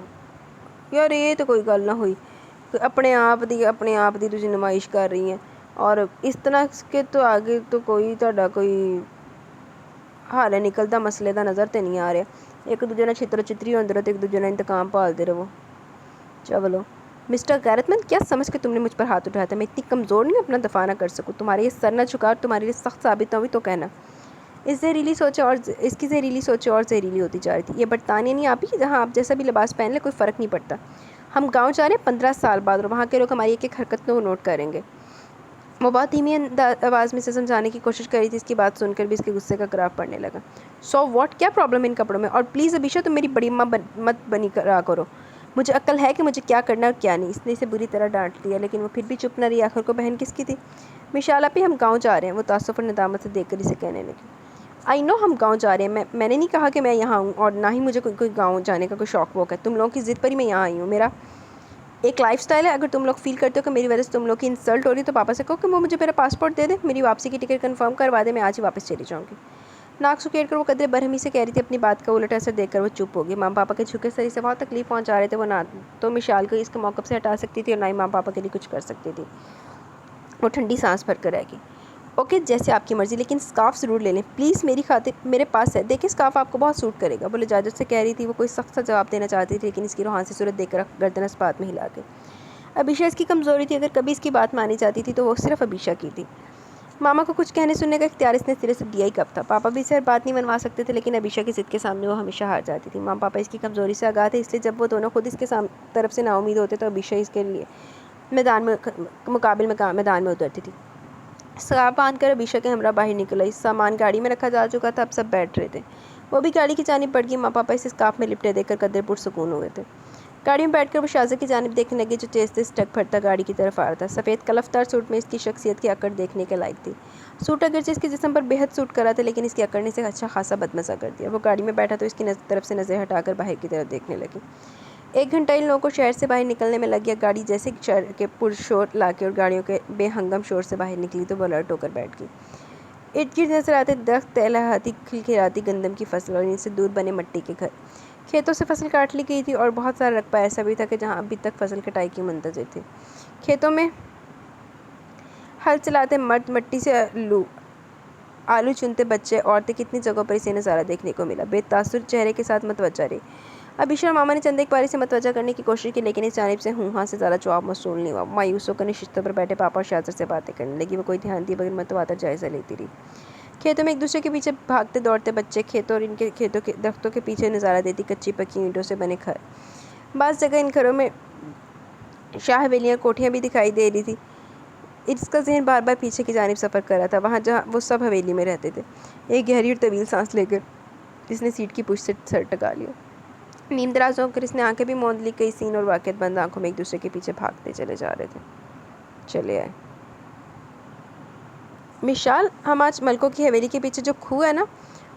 یار یہ تو کوئی گل نہ ہوئی، اپنے آپ دی تسی نمائش کر رہی ہیں، اور اس طرح کے تو آگے تو کوئی تہاڈا کوئی حال نکلدا مسئلے دا نظر تے نہیں آ رہا۔ ایک دوجے نال چھتر چتری ہوندے رہو تے ایک دوجے نال انتقام پالدے رہو۔ چلو مسٹر غیرت مند، کیا سمجھ کے تم نے مجھ پر ہاتھ اٹھایا تھا؟ میں اتنی کمزور نہیں اپنا دفاع نہ کر سکوں؟ تمہارے یہ سر نہ جھکا اور تمہارے لیے سخت ثابت ہوئی تو کہنا۔ اس کی زہریلی سوچیں اور زہریلی ہوتی جا رہی تھی۔ یہ برطانیہ نہیں آپی جہاں آپ جیسا بھی لباس پہن لے کوئی فرق نہیں پڑتا۔ ہم گاؤں جا رہے ہیں 15 سال بعد، اور وہاں کے لوگ ہماری ایک ایک حرکت کو نوٹ کریں گے۔ وہ بہت دھیمی آواز میں سے سمجھانے کی کوشش کر رہی تھی، اس کی بات سن کر بھی اس کے غصے کا گراف پڑنے لگا۔ سو واٹ، کیا پرابلم ان کپڑوں میں؟ اور پلیز ابیشا تم میری بڑی ماں مت بنی رہا کرو، مجھے عقل ہے کہ مجھے کیا کرنا ہے اور کیا نہیں۔ اس نے اسے بری طرح ڈانٹ دیا، لیکن وہ پھر بھی چپ نہ رہی۔ آخر کو بہن کس کی تھی؟ مشال آپی ہم گاؤں جا رہے ہیں، وہ تعصب اور ندامت سے دیکھ کر اسے کہنے لگی۔ آئی نو ہم گاؤں جا رہے ہیں، میں نے نہیں کہا کہ میں یہاں ہوں، اور نہ ہی مجھے کوئی گاؤں جانے کا کوئی شوق ووق ہے۔ تم لوگوں کی ضد پر ہی میں یہاں آئی ہوں۔ میرا ایک لائف سٹائل ہے، اگر تم لوگ فیل کرتے ہو کہ میری وجہ سے تم لوگ کی انسلٹ ہو رہی ہے تو پاپا سے کہو کہ وہ مجھے میرا پاسپورٹ دے دے، میری واپسی کی ٹکٹ کنفرم کروا دے، میں آج ہی واپس چلی جاؤں گی۔ ناک سکیڑ کر وہ قدرے برہمی سے کہہ رہی تھی، اپنی بات کا الٹ اثر دیکھ کر وہ چپ ہو گئی۔ ماں پاپا کے جھکے سر اسے بہت تکلیف پہنچا رہے تھے، وہ نہ تو مشال کو اس کے موقف سے ہٹا سکتی تھی اور نہ ہی ماں پاپا کے لیے کچھ کر سکتی تھی۔ وہ ٹھنڈی سانس بھر کر رہ گئی۔ اوکے جیسے آپ کی مرضی، لیکن اسکارف ضرور لے لیں پلیز، میری خاطر میرے پاس ہے، دیکھیں اسکارف آپ کو بہت سوٹ کرے گا، وہ لجاجت سے کہہ رہی تھی۔ وہ کوئی سخت سا جواب دینا چاہتی تھی، لیکن اس کی روحانی صورت دیکھ کر گردن اس بات میں ہلا گئی۔ ابیشا اس کی کمزوری تھی، اگر کبھی اس کی بات مانی جاتی تھی تو وہ صرف ابیشا کی تھی۔ ماما کو کچھ کہنے سننے کا اختیار اس نے سرے سے دیا ہی کب تھا۔ پاپا بھی اسے ہر بات نہیں منوا سکتے تھے، لیکن ابیشا کی ضد کے سامنے وہ ہمیشہ ہار جاتی تھی۔ ماں پاپا اس کی کمزوری سے آگاہ تھے، اس لیے جب وہ دونوں خود اس کے طرف سے نا امید ہوتے تو ابیشا اس کے لیے میدان میں اترتی تھی۔ اسکارف باندھ کر ابیشا کے ہمراہ باہر نکل آئی۔ سامان گاڑی میں رکھا جا چکا تھا، اب سب بیٹھ رہے تھے۔ وہ بھی گاڑی کی جانب بڑھ گئی۔ ماں پاپا اسے اسکارف میں لپٹے دیکھ کر قدرے پرسکون ہوئے تھے۔ گاڑی میں بیٹھ کر وہ شاہزادے کی جانب دیکھنے لگی جو تیز تیز ٹک بھرتا گاڑی کی طرف آ رہا تھا۔ سفید کلفتار سوٹ میں اس کی شخصیت کی اکڑ دیکھنے کے لائق تھی۔ سوٹ اگرچہ اس کے جسم پر بے حد سوٹ کر رہا تھا، لیکن اس کی اکڑ نے اسے اچھا خاصا بدمزہ کر دیا۔ وہ گاڑی میں بیٹھا تو اس کی طرف سے نظر ہٹا کر باہر کی طرف دیکھنے لگی۔ 1 گھنٹہ ان لوگوں کو شہر سے باہر نکلنے میں لگ گیا۔ گاڑی جیسے شہر کے پرشور علاقے اور گاڑیوں کے بے ہنگم شور سے باہر نکلی تو وہ الرٹ ہو کر بیٹھ گئی۔ ارد گرد نظر آتے درخت، تلہاتی کھلکھلاتی گندم کی فصل اور ان سے دور بنے مٹی کے گھر۔ کھیتوں سے فصل کاٹ لی گئی تھی اور بہت سارا رقبہ ایسا بھی تھا کہ جہاں ابھی تک فصل کٹائی کی منتظر تھی۔ کھیتوں میں ہل چلاتے مرد، مٹی سے آلو چنتے بچے، عورتیں، کتنی جگہوں پر اسے نظارہ دیکھنے کو ملا۔ بے تاثر چہرے کے ساتھ متوجہ رہی۔ ابیشا اور ماما نے چند ایک بار اسے متوجہ کرنے کی کوشش کی، لیکن اس جانب سے ہوں ہاں سے زیادہ جواب موصول نہیں ہوا۔ مایوس ہو کر نشستوں پر بیٹھے پاپا اور شاہزادے سے باتیں کرنے لگی۔ وہ کوئی دھیان دیے بغیر متواتر جائزہ لیتی رہی۔ کھیتوں میں ایک دوسرے کے پیچھے بھاگتے دوڑتے بچے، کھیتوں اور ان کے کھیتوں کے درختوں کے پیچھے نظارہ دیتی کچی پکی اینٹوں سے بنے گھر۔ بعض جگہ ان گھروں میں شاہ حویلیاں اور کوٹھیاں بھی دکھائی دے رہی تھی۔ اس کا ذہن بار بار پیچھے کی جانب سفر کر رہا تھا، وہاں جہاں وہ سب حویلی میں رہتے تھے۔ ایک گہری اور طویل سانس لے کر اس نے سیٹ کی پشت سے سر ٹکا لیا۔ نیم دراز ہو کر اس نے آنکھیں بھی موند لی۔ کئی سین اور واقعات بند آنکھوں میں ایک دوسرے کے پیچھے بھاگتے چلے جا رہے تھے۔ چلے آئے مشال، ہم آج ملکوں کی حویلی کے پیچھے جو کھوہ ہے نا،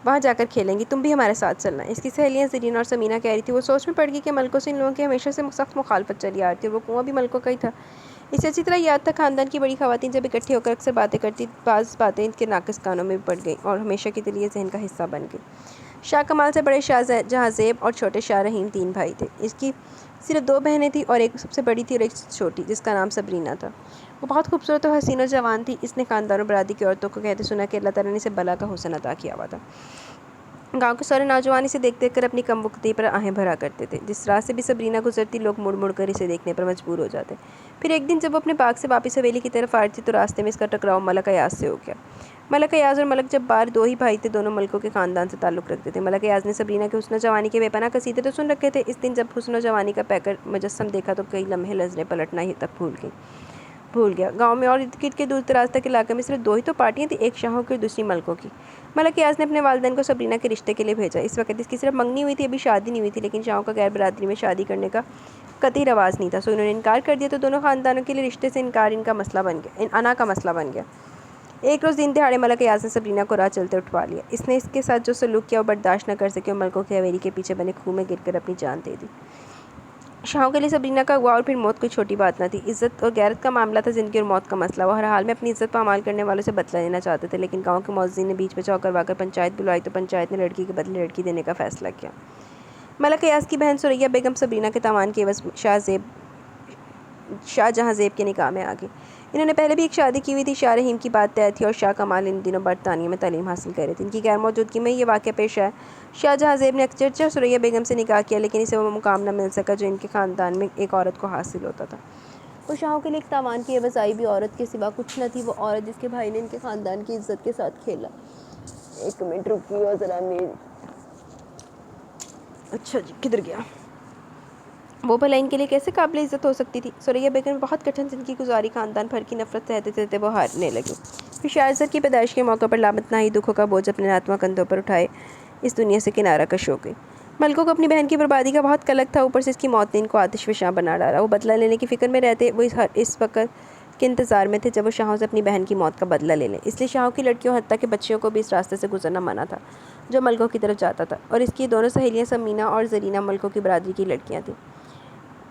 وہاں جا کر کھیلیں گی، تم بھی ہمارے ساتھ چلنا۔ اس کی سہیلیاں زرینہ اور سمینہ کہہ رہی تھی۔ وہ سوچ میں پڑ گئی کہ ملکوں سے ان لوگوں کی ہمیشہ سے سخت مخالفت چلی آ رہی تھی، اور وہ کنواں بھی ملکوں کا ہی تھا۔ اسے اچھی طرح یاد تھا، خاندان کی بڑی خواتین جب اکٹھی ہو کر اکثر باتیں کرتی، بعض باتیں ان کے ناقص کانوں میں بھی پڑ گئیں اور ہمیشہ کے لیے ذہن کا حصہ بن گئی۔ شاہ کمال سے بڑے شاہ جہاں زیب اور چھوٹے شاہ رحیم 3 بھائی تھے۔ اس کی صرف 2 بہنیں تھیں، اور ایک سب سے بڑی تھی اور ایک چھوٹی، جس کا نام صبرینہ تھا۔ وہ بہت خوبصورت اور حسین و جوان تھی۔ اس نے خاندان اور برادری کی عورتوں کو کہتے سنا کہ اللہ تعالیٰ نے اسے بلا کا حسن عطا کیا ہوا تھا۔ گاؤں کے سارے نوجوان اسے دیکھ دیکھ کر اپنی کم وقتی پر آہیں بھرا کرتے تھے۔ جس راہ سے بھی سبرینا گزرتی لوگ مڑ مڑ کر اسے دیکھنے پر مجبور ہو جاتے۔ پھر ایک دن جب وہ اپنے باغ سے واپس حویلی کی طرف آ رہی تھی تو راستے میں اس کا ٹکراؤ ملک ایاز سے ہو گیا۔ ملک ایاز اور ملک جبار دو ہی بھائی تھے، دونوں ملکوں کے خاندان سے تعلق رکھتے تھے۔ ملک ایاز نے سبرینا کے حسن و جوانی کے بے پناہ قصیدے تو سن رکھے تھے، اس دن جب حسن و جوانی کا پیکر مجسم دیکھا تو کئی لمحے نظریں پلٹنا ہی تک بھول گیا۔ گاؤں میں اور ارد گرد کے دور دراز تک علاقے میں صرف دو ہی تو پارٹیاں تھیں، ایک شاہوں کی اور دوسری ملکوں کی۔ ملک ایاز نے اپنے والدین کو سبرینا کے رشتے کے لیے بھیجا۔ اس وقت اس کی صرف منگنی ہوئی تھی، ابھی شادی نہیں ہوئی تھی، لیکن شاہوں کا غیر برادری میں شادی کرنے کا قطعی رواج نہیں تھا، سو انہوں نے انکار کر دیا، تو دونوں خاندانوں کے لیے رشتے سے انکار انا کا مسئلہ بن گیا۔ ایک روز دن دہاڑے ملک ایاز نے سبرینا کو راہ چلتے اٹھوا لیا۔ اس نے اس کے ساتھ جو سلوک کیا وہ برداشت نہ کر سکی اور ملکوں کی حویلی کے پیچھے بنے کنویں میں گر کر اپنی جان دے دی۔ شاہوں کے لیے سبرینا کا اغوا اور پھر موت کوئی چھوٹی بات نہ تھی۔ عزت اور غیرت کا معاملہ تھا، زندگی اور موت کا مسئلہ۔ وہ ہر حال میں اپنی عزت پامال کرنے والوں سے بدلہ لینا چاہتے تھے، لیکن گاؤں کے معززین نے بیچ بچاؤ کروا کر پنچایت بلوائی تو پنچایت نے لڑکی کے بدلے لڑکی دینے کا فیصلہ کیا۔ ملک ایاز کی بہن ثریا بیگم سبرینا کے تاوان کے عوض شاہ جہاں زیب کے نکاح میں آ گئی۔ انہوں نے پہلے بھی ایک شادی کی ہوئی تھی، شاہ رحیم کی بات طے تھی اور شاہ کمال ان دنوں برطانیہ میں تعلیم حاصل کر رہے تھے۔ ان کی غیر موجودگی میں یہ واقعہ پیش آیا۔ شاہ جہاں زیب نے اچرچہ ثریا بیگم سے نکاح کیا، لیکن اسے وہ مقام نہ مل سکا جو ان کے خاندان میں ایک عورت کو حاصل ہوتا تھا۔ وہ شاہوں کے لیے ایک تاوان کی عوض آئی بھی عورت کے سوا کچھ نہ تھی، وہ عورت جس کے بھائی نے ان کے خاندان کی عزت کے ساتھ کھیلا۔ ایک منٹ رکیے ذرا، اچھا جی کدھر گیا؟ وہ بھلا ان کے لیے کیسے قابل عزت ہو سکتی تھی؟ ثریا بیگم بہت کٹھن زندگی گزاری، خاندان بھر کی نفرت سہتے سہتے وہ ہارنے لگی۔ پھر شاہزر کی پیدائش کے موقع پر لامتناہی دکھوں کا بوجھ اپنے ناتواں کندھوں پر اٹھائے اس دنیا سے کنارہ کش ہو گئی۔ ملکوں کو اپنی بہن کی بربادی کا بہت قلق تھا، اوپر سے اس کی موت نے ان کو آتش فشاں بنا ڈالا۔ وہ بدلہ لینے کی فکر میں رہتے، وہ اس وقت کے انتظار میں تھے جب وہ شاہوں سے اپنی بہن کی موت کا بدلہ لے لیں۔ اس لیے شاہوں کی لڑکیوں حتیٰ کہ بچیوں کو بھی اس راستے سے گزرنا منع تھا جو ملکوں کی طرف جاتا تھا، اور اس کی دونوں سہیلیاں سمینا اور زرینہ ملکوں کی برادری کی لڑکیاں تھیں۔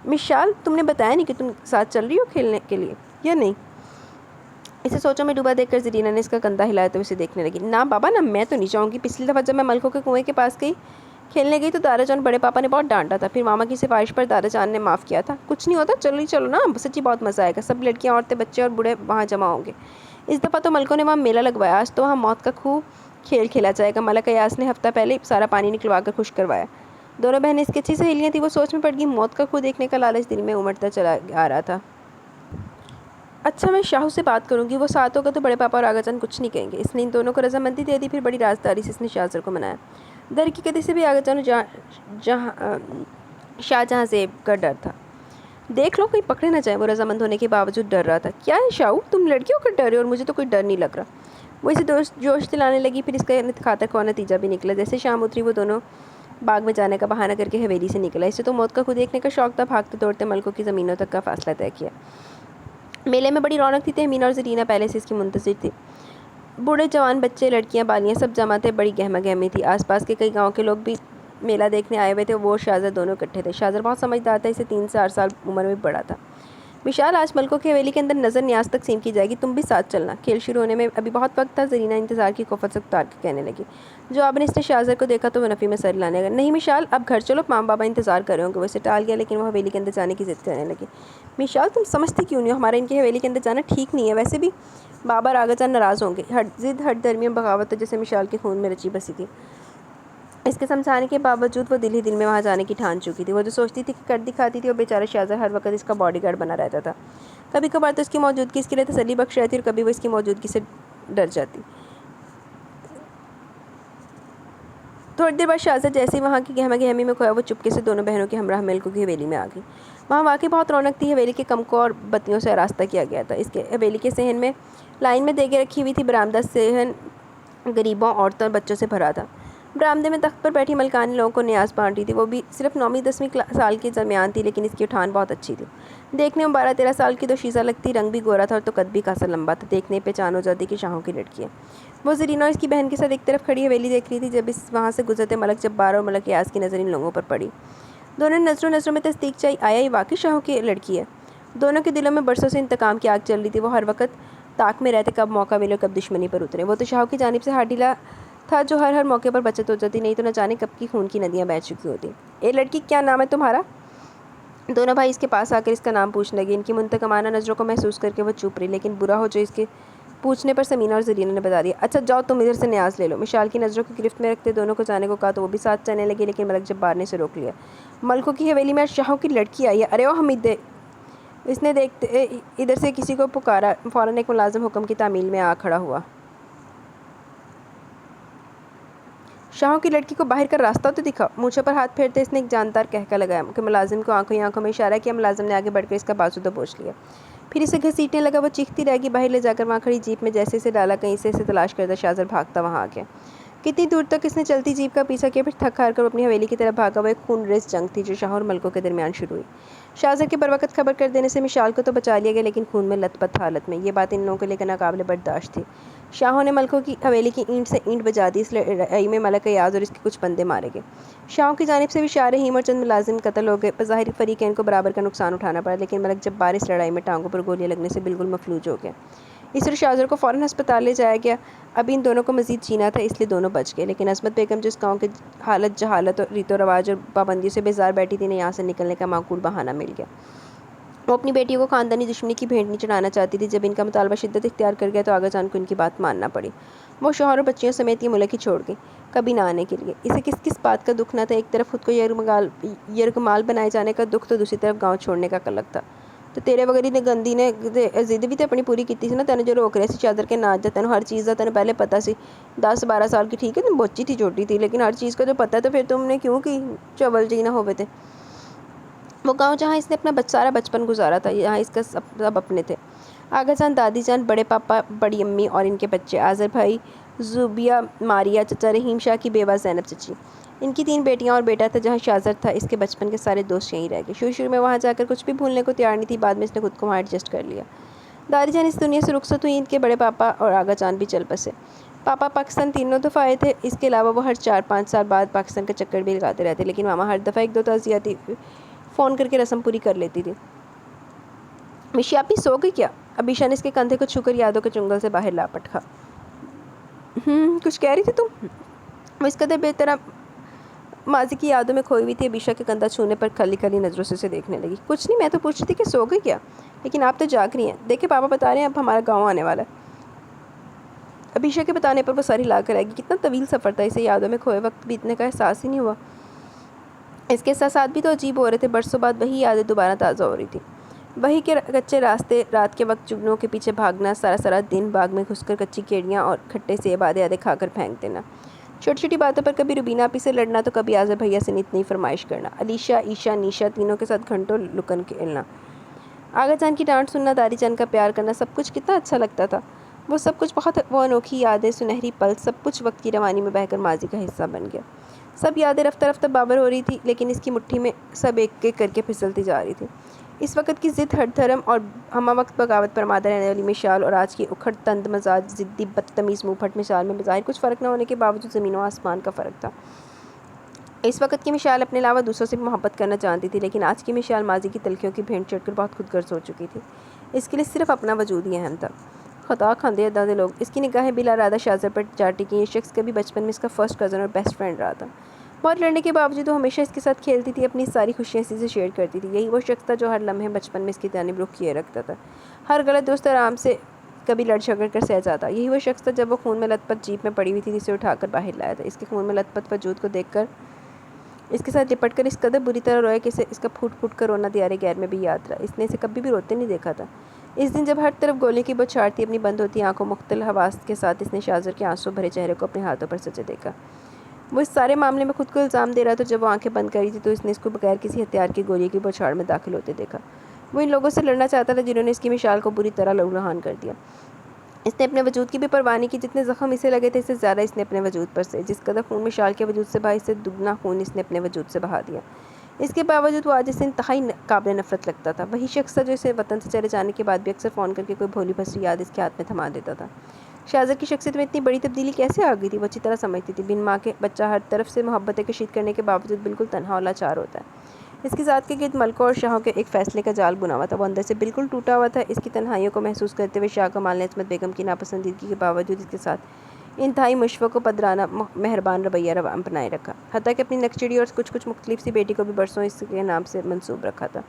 مشال، تم نے بتایا نہیں کہ تم ساتھ چل رہی ہو کھیلنے کے لیے یا نہیں؟ اسے سوچوں میں ڈوبا دیکھ کر زرینہ نے اس کا کندھا ہلایا تو اسے دیکھنے لگی۔ نہ بابا نہ، میں تو نہیں چاہوں گی۔ پچھلی دفعہ جب میں ملکوں کے کنویں کے پاس کھیلنے گئی تو دادا جان بڑے پاپا نے بہت ڈانٹا تھا، پھر ماما کی سفارش پر دادا جان نے معاف کیا تھا۔ کچھ نہیں ہوتا، چلو نا، سچی بہت مزہ آئے گا، سب لڑکیاں عورتیں بچے اور بوڑھے وہاں جمع ہوں گے۔ اس دفعہ تو ملکوں نے وہاں میلہ لگوایا، آج تو وہاں موت کا خوب کھیل کھیلا جائے گا۔ ملک ایاز نے ہفتہ پہلے سارا پانی نکلوا کر خشک کروایا۔ دونوں بہنیں اس کی اچھی سہیلیاں تھیں، وہ سوچ میں پڑ گئی، موت کا خوب دیکھنے کا لالچ دل میں امڑتا چلا آ رہا تھا۔ اچھا میں شاہو سے بات کروں گی، وہ ساتھ ہوگا تو بڑے پاپا اور آغا جان کچھ نہیں کہیں گے۔ اس نے ان دونوں کو رضامندی دے دی، پھر بڑی رازداری سے اس نے شاہزر کو منایا۔ در حقیقت اسے بھی آغا جان شاہ جہاں زیب کا ڈر تھا۔ دیکھ لو کہیں پکڑے نہ جائیں، وہ رضامند ہونے کے باوجود ڈر رہا تھا۔ کیا ہے شاہو، تم لڑکیوں کا ڈر ہے اور مجھے تو کوئی ڈر نہیں لگ رہا۔ وہ اسے جوش دلانے لگی، پھر اس کا خاطر خواہ نتیجہ بھی نکلا۔ جیسے شام اتری وہ دونوں باغ میں جانے کا بہانہ کر کے حویلی سے نکلا۔ اسے تو موت کا خود دیکھنے کا شوق تھا، بھاگتے دوڑتے ملکوں کی زمینوں تک کا فاصلہ طے کیا۔ میلے میں بڑی رونق تھی، تہمینہ اور زرینہ پہلے سے اس کی منتظر تھی۔ بوڑھے جوان بچے لڑکیاں بالیاں سب جمع تھے، بڑی گہما گہمی تھی۔ آس پاس کے کئی گاؤں کے لوگ بھی میلہ دیکھنے آئے ہوئے تھے، وہ اور شاہزر دونوں اکٹھے تھے۔ شاہزر بہت سمجھدار تھا، اسے 3 سے 8 سال عمر میں بڑا تھا۔ مشال، آج ملکوں کی حویلی کے اندر نظر نیاز تقسیم کی جائے گی، تم بھی ساتھ چلنا۔ کھیل شروع ہونے میں ابھی بہت وقت تھا، زرینہ انتظار کی کوفت سے اتار کے کہنے لگی۔ جواب میں اس نے شاہزر کو دیکھا تو وہ نفی میں سر لانے لگا۔ نہیں مشال، اب گھر چلو، ماں بابا انتظار کر رہے ہوں گے۔ وہ اسے ٹال گیا، لیکن وہ حویلی کے اندر جانے کی ضد کرنے لگی۔ مشال تم سمجھتی کیوں نہیں ہو، ہمارا ان کی حویلی کے اندر جانا ٹھیک نہیں ہے، ویسے بھی بابا اور آغا جان ناراض ہوں گے۔ ضد ہٹ درمی اور بغاوت تو جیسے مشال کے خون میں رچی بسی تھی۔ اس کے سمجھانے کے باوجود وہ دل ہی دل میں وہاں جانے کی ٹھان چکی تھی۔ وہ جو سوچتی تھی کہ کر دکھاتی تھی، اور بیچارہ شاہزر ہر وقت اس کا باڈی گارڈ بنا رہتا تھا۔ کبھی کبھار تو اس کی موجودگی اس کے لیے تسلی بخش رہتی اور کبھی وہ اس کی موجودگی سے ڈر جاتی۔ تھوڑی دیر بعد شاہزر جیسے ہی وہاں کی گہما گہمی میں کھویا، وہ چپکے سے دونوں بہنوں کے ہمراہ ملکوں کی حویلی میں آ گئی۔ وہاں واقعی بہت رونق تھی، حویلی کے کمکوں اور بتیوں سے آراستہ کیا گیا تھا۔ اس کے حویلی کے صحن میں لائن میں دیگیں رکھی ہوئی تھی، برآمدہ صحن غریبوں، عورتوں اور بچوں سے بھرا تھا۔ برآمدے میں تخت پر بیٹھی ملکانی لوگوں کو نیاز بانٹ رہی تھی، وہ بھی صرف 9ویں 10ویں سال کے درمیان تھی، لیکن اس کی اٹھان بہت اچھی تھی۔ دیکھنے میں 12-13 سال کی دوشیزہ لگتی، رنگ بھی گورا تھا اور تو قد بھی خاصا لمبا تھا، دیکھنے پہچان ہو جاتی کہ شاہوں کی لڑکی ہے۔ وہ زرینہ اور اس کی بہن کے ساتھ ایک طرف کھڑی حویلی دیکھ رہی تھی، جب وہاں سے گزرتے ملک جبار اور ملک ایاز کی نظر ان لوگوں پر پڑی۔ دونوں نے نظروں میں تصدیق چاہی، آیا یہ واقعی شاہوں کی لڑکی ہے؟ دونوں کے دلوں میں برسوں سے انتقام کی آگ چل رہی تھی، وہ ہر وقت طاق میں رہتے کب موقع ملے کب دشمنی پر اترے۔ وہ تو شاہوں کی جانب سے ہاتھ ڈھیلا تھا جو ہر موقع پر بچت ہو جاتی، نہیں تو نہ جانے کب کی خون کی ندیاں بہہ چکی ہوتی۔ اے لڑکی، کیا نام ہے تمہارا؟ دونوں بھائی اس کے پاس آ کر اس کا نام پوچھنے لگے۔ ان کی منتقمانہ نظروں کو محسوس کر کے وہ چپ رہی، لیکن برا ہو جو اس کے پوچھنے پر سمینہ اور زرینہ نے بتا دیا۔ اچھا جاؤ تم ادھر سے نیاز لے لو۔ مشال کی نظروں کی گرفت میں رکھتے دونوں کو جانے کو کہا تو وہ بھی ساتھ چلنے لگے، لیکن ملک جبار نے اسے روک لیا۔ ملکوں کی حویلی میں آج شاہوں کی لڑکی آئی ہے۔ ارے او حمید، اس نے دیکھتے ادھر سے کسی کو پکارا۔ فوراً ایک ملازم حکم کی تعمیل میں آ کھڑا ہوا۔ شاہوں کی لڑکی کو باہر کا راستہ تو دکھاؤ۔ مونچھوں پر ہاتھ پھیرتے اس نے ایک جاندار کہکا لگایا کہ ملازم کو آنکھوں ہی آنکھوں میں اشارہ کیا۔ ملازم نے آگے بڑھ کر اس کا بازو دبوچ لیا، پھر اسے گھسیٹنے لگا۔ وہ چیختی رہ گئی۔ باہر لے جا کر وہاں کھڑی جیپ میں جیسے اسے ڈالا، کہیں سے اسے تلاش کرتا شاہزر بھاگتا وہاں آ گیا۔ کتنی دور تک اس نے چلتی جیپ کا پیچھا کیا، پھر تھک ہار کر اپنی حویلی کی طرف بھاگا۔ وہ ایک خون ریز جنگ تھی جو شاہوں اور ملکوں کے درمیان شروع ہوئی۔ شاہزر کے بروقت خبر کر دینے سے مشال کو تو بچا لیا گیا، لیکن خون میں لت پت حالت میں۔ یہ بات ان لوگوں کو لے کر ناقابل برداشت تھی۔ شاہوں نے ملکوں کی حویلی کی اینٹ سے اینٹ بجا دی۔ اس لڑائی میں ملک ایاز اور اس کے کچھ بندے مارے گئے۔ شاہوں کی جانب سے بھی شاہ رحیم اور چند ملازم قتل ہو گئے۔ بظاہر فریقین کو برابر کا نقصان اٹھانا پڑا، لیکن ملک جبار اس لڑائی میں ٹانگوں پر گولیاں لگنے سے بالکل مفلوج ہو گیا۔ اس طرح شاہزر کو فوراً ہسپتال لے جایا گیا۔ اب ان دونوں کو مزید جینا تھا، اس لیے دونوں بچ گئے، لیکن عصمت بیگم جو اس گاؤں کے حالت جہالت اور ریت و رواج اور پابندیوں سے بیزار بیٹھی تھی، انہیں یہاں سے نکلنے کا معقول بہانہ مل گیا۔ وہ اپنی بیٹیوں کو خاندانی دشمنی کی بھیٹ نہیں چڑھانا چاہتی تھی۔ جب ان کا مطالبہ شدت اختیار کر گیا تو آغا جان کو ان کی بات ماننا پڑی۔ وہ شوہر اور بچیوں سمیت یہ ملک ہی چھوڑ گئی، کبھی نہ آنے کے لیے۔ اسے کس کس بات کا دکھ نہ تھا؟ ایک طرف خود کو یرغمال بنائے جانے کا دکھ، تو دوسری طرف گاؤں چھوڑنے کا قلق تھا۔ تو تیرے وغیرہ نے گندی نے ضد بھی تے اپنی پوری کی سی نا، تینوں جو روک رہے سی چادر کے ناچ دا، تینوں ہر چیز دا تینوں پہلے پتا سی۔ 10-12 سال کی ٹھیک ہے، تم بچی تھی چھوٹی تھی، لیکن ہر چیز کا جو پتا ہے تو پھر تم نے کیوں کی چول جی نہ ہوئے تھے۔ وہ گاؤں جہاں اس نے اپنا سارا بچپن گزارا تھا، یہاں اس کا سب اپنے تھے۔ آغا جان، دادی جان، بڑے پاپا، بڑی امی اور ان کے بچے، آذر بھائی، زوبیہ، ماریا، چچا رحیم شاہ کی بیوہ زینب چچی، ان کی 3 بیٹیاں اور بیٹا تھا۔ جہاں شاہزر تھا، اس کے بچپن کے سارے دوست یہیں رہ گئے۔ شروع میں وہاں جا کر کچھ بھی بھولنے کو تیار نہیں تھی، بعد میں اس نے خود کو وہاں ایڈجسٹ کر لیا۔ دادی جان اس دنیا سے رخصت ہوئی، ان کے بڑے پاپا اور آغا جان بھی چل بسے۔ پاپا پاکستان 3 دفعہ آئے تھے، اس کے علاوہ وہ ہر 4-5 سال بعد پاکستان کا چکر بھی لگاتے رہتے، لیکن ماما ہر دفعہ 1-2 تعزیتی فون کر کے رسم پوری کر لیتی تھی۔ مشی آپ بھی سو گئی کیا؟ ابیشا نے اس کے کندھے کو چھو کر یادوں کے چنگل سے باہر لا پٹکا۔ کچھ کہہ رہی تھی تم؟ وہ اس قدر بے طرح ماضی کی یادوں میں کھوئی ہوئی تھی، ابیشا کے کندھا چھونے پر کھلی کھلی نظروں سے اسے دیکھنے لگی۔ کچھ نہیں، میں تو پوچھ رہی تھی کہ سو گئی کیا، لیکن آپ تو جاگ رہی ہیں۔ دیکھیں پاپا بتا رہے ہیں اب ہمارا گاؤں آنے والا ہے۔ ابیشا کے بتانے پر وہ ساری لا کر آئے گی۔ کتنا طویل سفر تھا، اسے یادوں میں کھوئے وقت بیتنے کا احساس ہی نہیں ہوا۔ اس کے احساسات بھی تو عجیب ہو رہے تھے۔ برسوں بعد وہی یادیں دوبارہ تازہ ہو رہی تھی۔ وہی کے کچے راستے، رات کے وقت چگنوں کے پیچھے بھاگنا، سارا دن باغ میں گھس کر کچی کیڑیاں اور کھٹے سیب آدھے کھا کر پھینک دینا، چھوٹی چھوٹی باتوں پر کبھی روبینہ آپی سے لڑنا تو کبھی آذر بھیا سے اتنی فرمائش کرنا، علیشا، عیشا، نیشا تینوں کے ساتھ گھنٹوں لکن کھیلنا، آغا جان کی ڈانٹ سننا، دادی جان کا پیار کرنا، سب کچھ کتنا اچھا لگتا تھا۔ وہ سب کچھ وہ انوکھی یادیں، سنہری پل، سب کچھ وقت کی روانی میں بہہ کر ماضی کا حصہ بن گیا۔ سب یادیں رفتہ رفتہ بابر ہو رہی تھی، لیکن اس کی مٹھی میں سب ایک ایک کر کے پھسلتی جا رہی تھی۔ اس وقت کی ضد ہر دھرم اور ہمہ وقت بغاوت پر آمادہ رہنے والی مشال اور آج کی اکھڑ تند مزاج ضدی بدتمیز منہ پھٹ مشال میں بظاہر کچھ فرق نہ ہونے کے باوجود زمین و آسمان کا فرق تھا۔ اس وقت کی مشال اپنے علاوہ دوسروں سے بھی محبت کرنا جانتی تھی، لیکن آج کی مشال ماضی کی تلخیوں کی بھینٹ چڑھ کر بہت خود غرض ہو چکی تھی۔ اس کے لیے صرف اپنا وجود ہی اہم تھا۔ خطا کھاندے دادے لوگ، اس کی نگاہیں بلا ارادہ شاہزر پر جا ٹکیں۔ یہ شخص کبھی بچپن میں اس کا فرسٹ کزن اور بیسٹ فرینڈ رہا تھا۔ بہت لڑنے کے باوجود وہ ہمیشہ اس کے ساتھ کھیلتی تھی، اپنی ساری خوشیاں اسی سے شیئر کرتی تھی۔ یہی وہ شخص تھا جو ہر لمحے بچپن میں اس کی جانب رخ کیے رکھتا تھا۔ ہر غلط دوست آرام سے کبھی لڑ جھگڑ کر سہ جاتا۔ یہی وہ شخص تھا جب وہ خون میں لت پت جیپ میں پڑی ہوئی تھی جسے اٹھا کر باہر لایا تھا۔ اس کے خون میں لت پت وجود کو دیکھ کر، اس کے ساتھ لپٹ کر اس قدر بری طرح رویا کہ اسے اس کا پھوٹ پھوٹ کر رونا دیار غیر میں بھی یاد رہا۔ اس نے اسے کبھی بھی روتے نہیں دیکھا تھا۔ اس دن جب ہر طرف گولیوں کی بوچھار تھی، اپنی بند ہوتی آنکھوں مختلف حواس کے ساتھ اس نے شاہزر کے آنسو بھرے چہرے کو اپنے ہاتھوں پر سجے دیکھا۔ وہ اس سارے معاملے میں خود کو الزام دے رہا تھا۔ جب وہ آنکھیں بند کری تھی تو اس نے اس کو بغیر کسی ہتھیار کے گولیوں کی بوچھاڑ میں داخل ہوتے دیکھا۔ وہ ان لوگوں سے لڑنا چاہتا تھا جنہوں نے اس کی مشال کو بری طرح لہو لہان کر دیا۔ اس نے اپنے وجود کی بھی پرواہ نہیں کی۔ جتنے زخم اسے لگے تھے، اس سے زیادہ اس نے اپنے وجود پر سے، جس قدر خون مشال کے وجود سے بہا، اس سے دگنا خون اس نے اپنے وجود سے بہا دیا۔ اس کے باوجود وہ آج اسے انتہائی قابل نفرت لگتا تھا۔ وہی شخص تھا جو اسے وطن سے چلے جانے کے بعد بھی اکثر فون کر کے کوئی بھولی بھسری یاد اس کے ہاتھ میں تھما دیتا تھا۔ شاہزر کی شخصیت میں اتنی بڑی تبدیلی کیسے آ گئی تھی؟ وہ اچھی طرح سمجھتی تھی، بن ماں کے بچہ ہر طرف سے محبتیں کشید کرنے کے باوجود بالکل تنہا اور لاچار ہوتا ہے۔ اس کی ذات کے گرد ملکوں اور شاہوں کے ایک فیصلے کا جال بنا ہوا تھا۔ وہ اندر سے بالکل ٹوٹا ہوا تھا۔ اس کی تنہائیوں کو محسوس کرتے ہوئے شاہ کمال نے عصمت بیگم کی ناپسندیدگی کے باوجود اس کے ساتھ انتہائی مشفق و پدرانہ مہربان رویہ بنائے رکھا، حتیٰ کہ اپنی نکچڑی اور کچھ مختلف سی بیٹی کو بھی برسوں اس کے نام سے منسوب رکھا تھا۔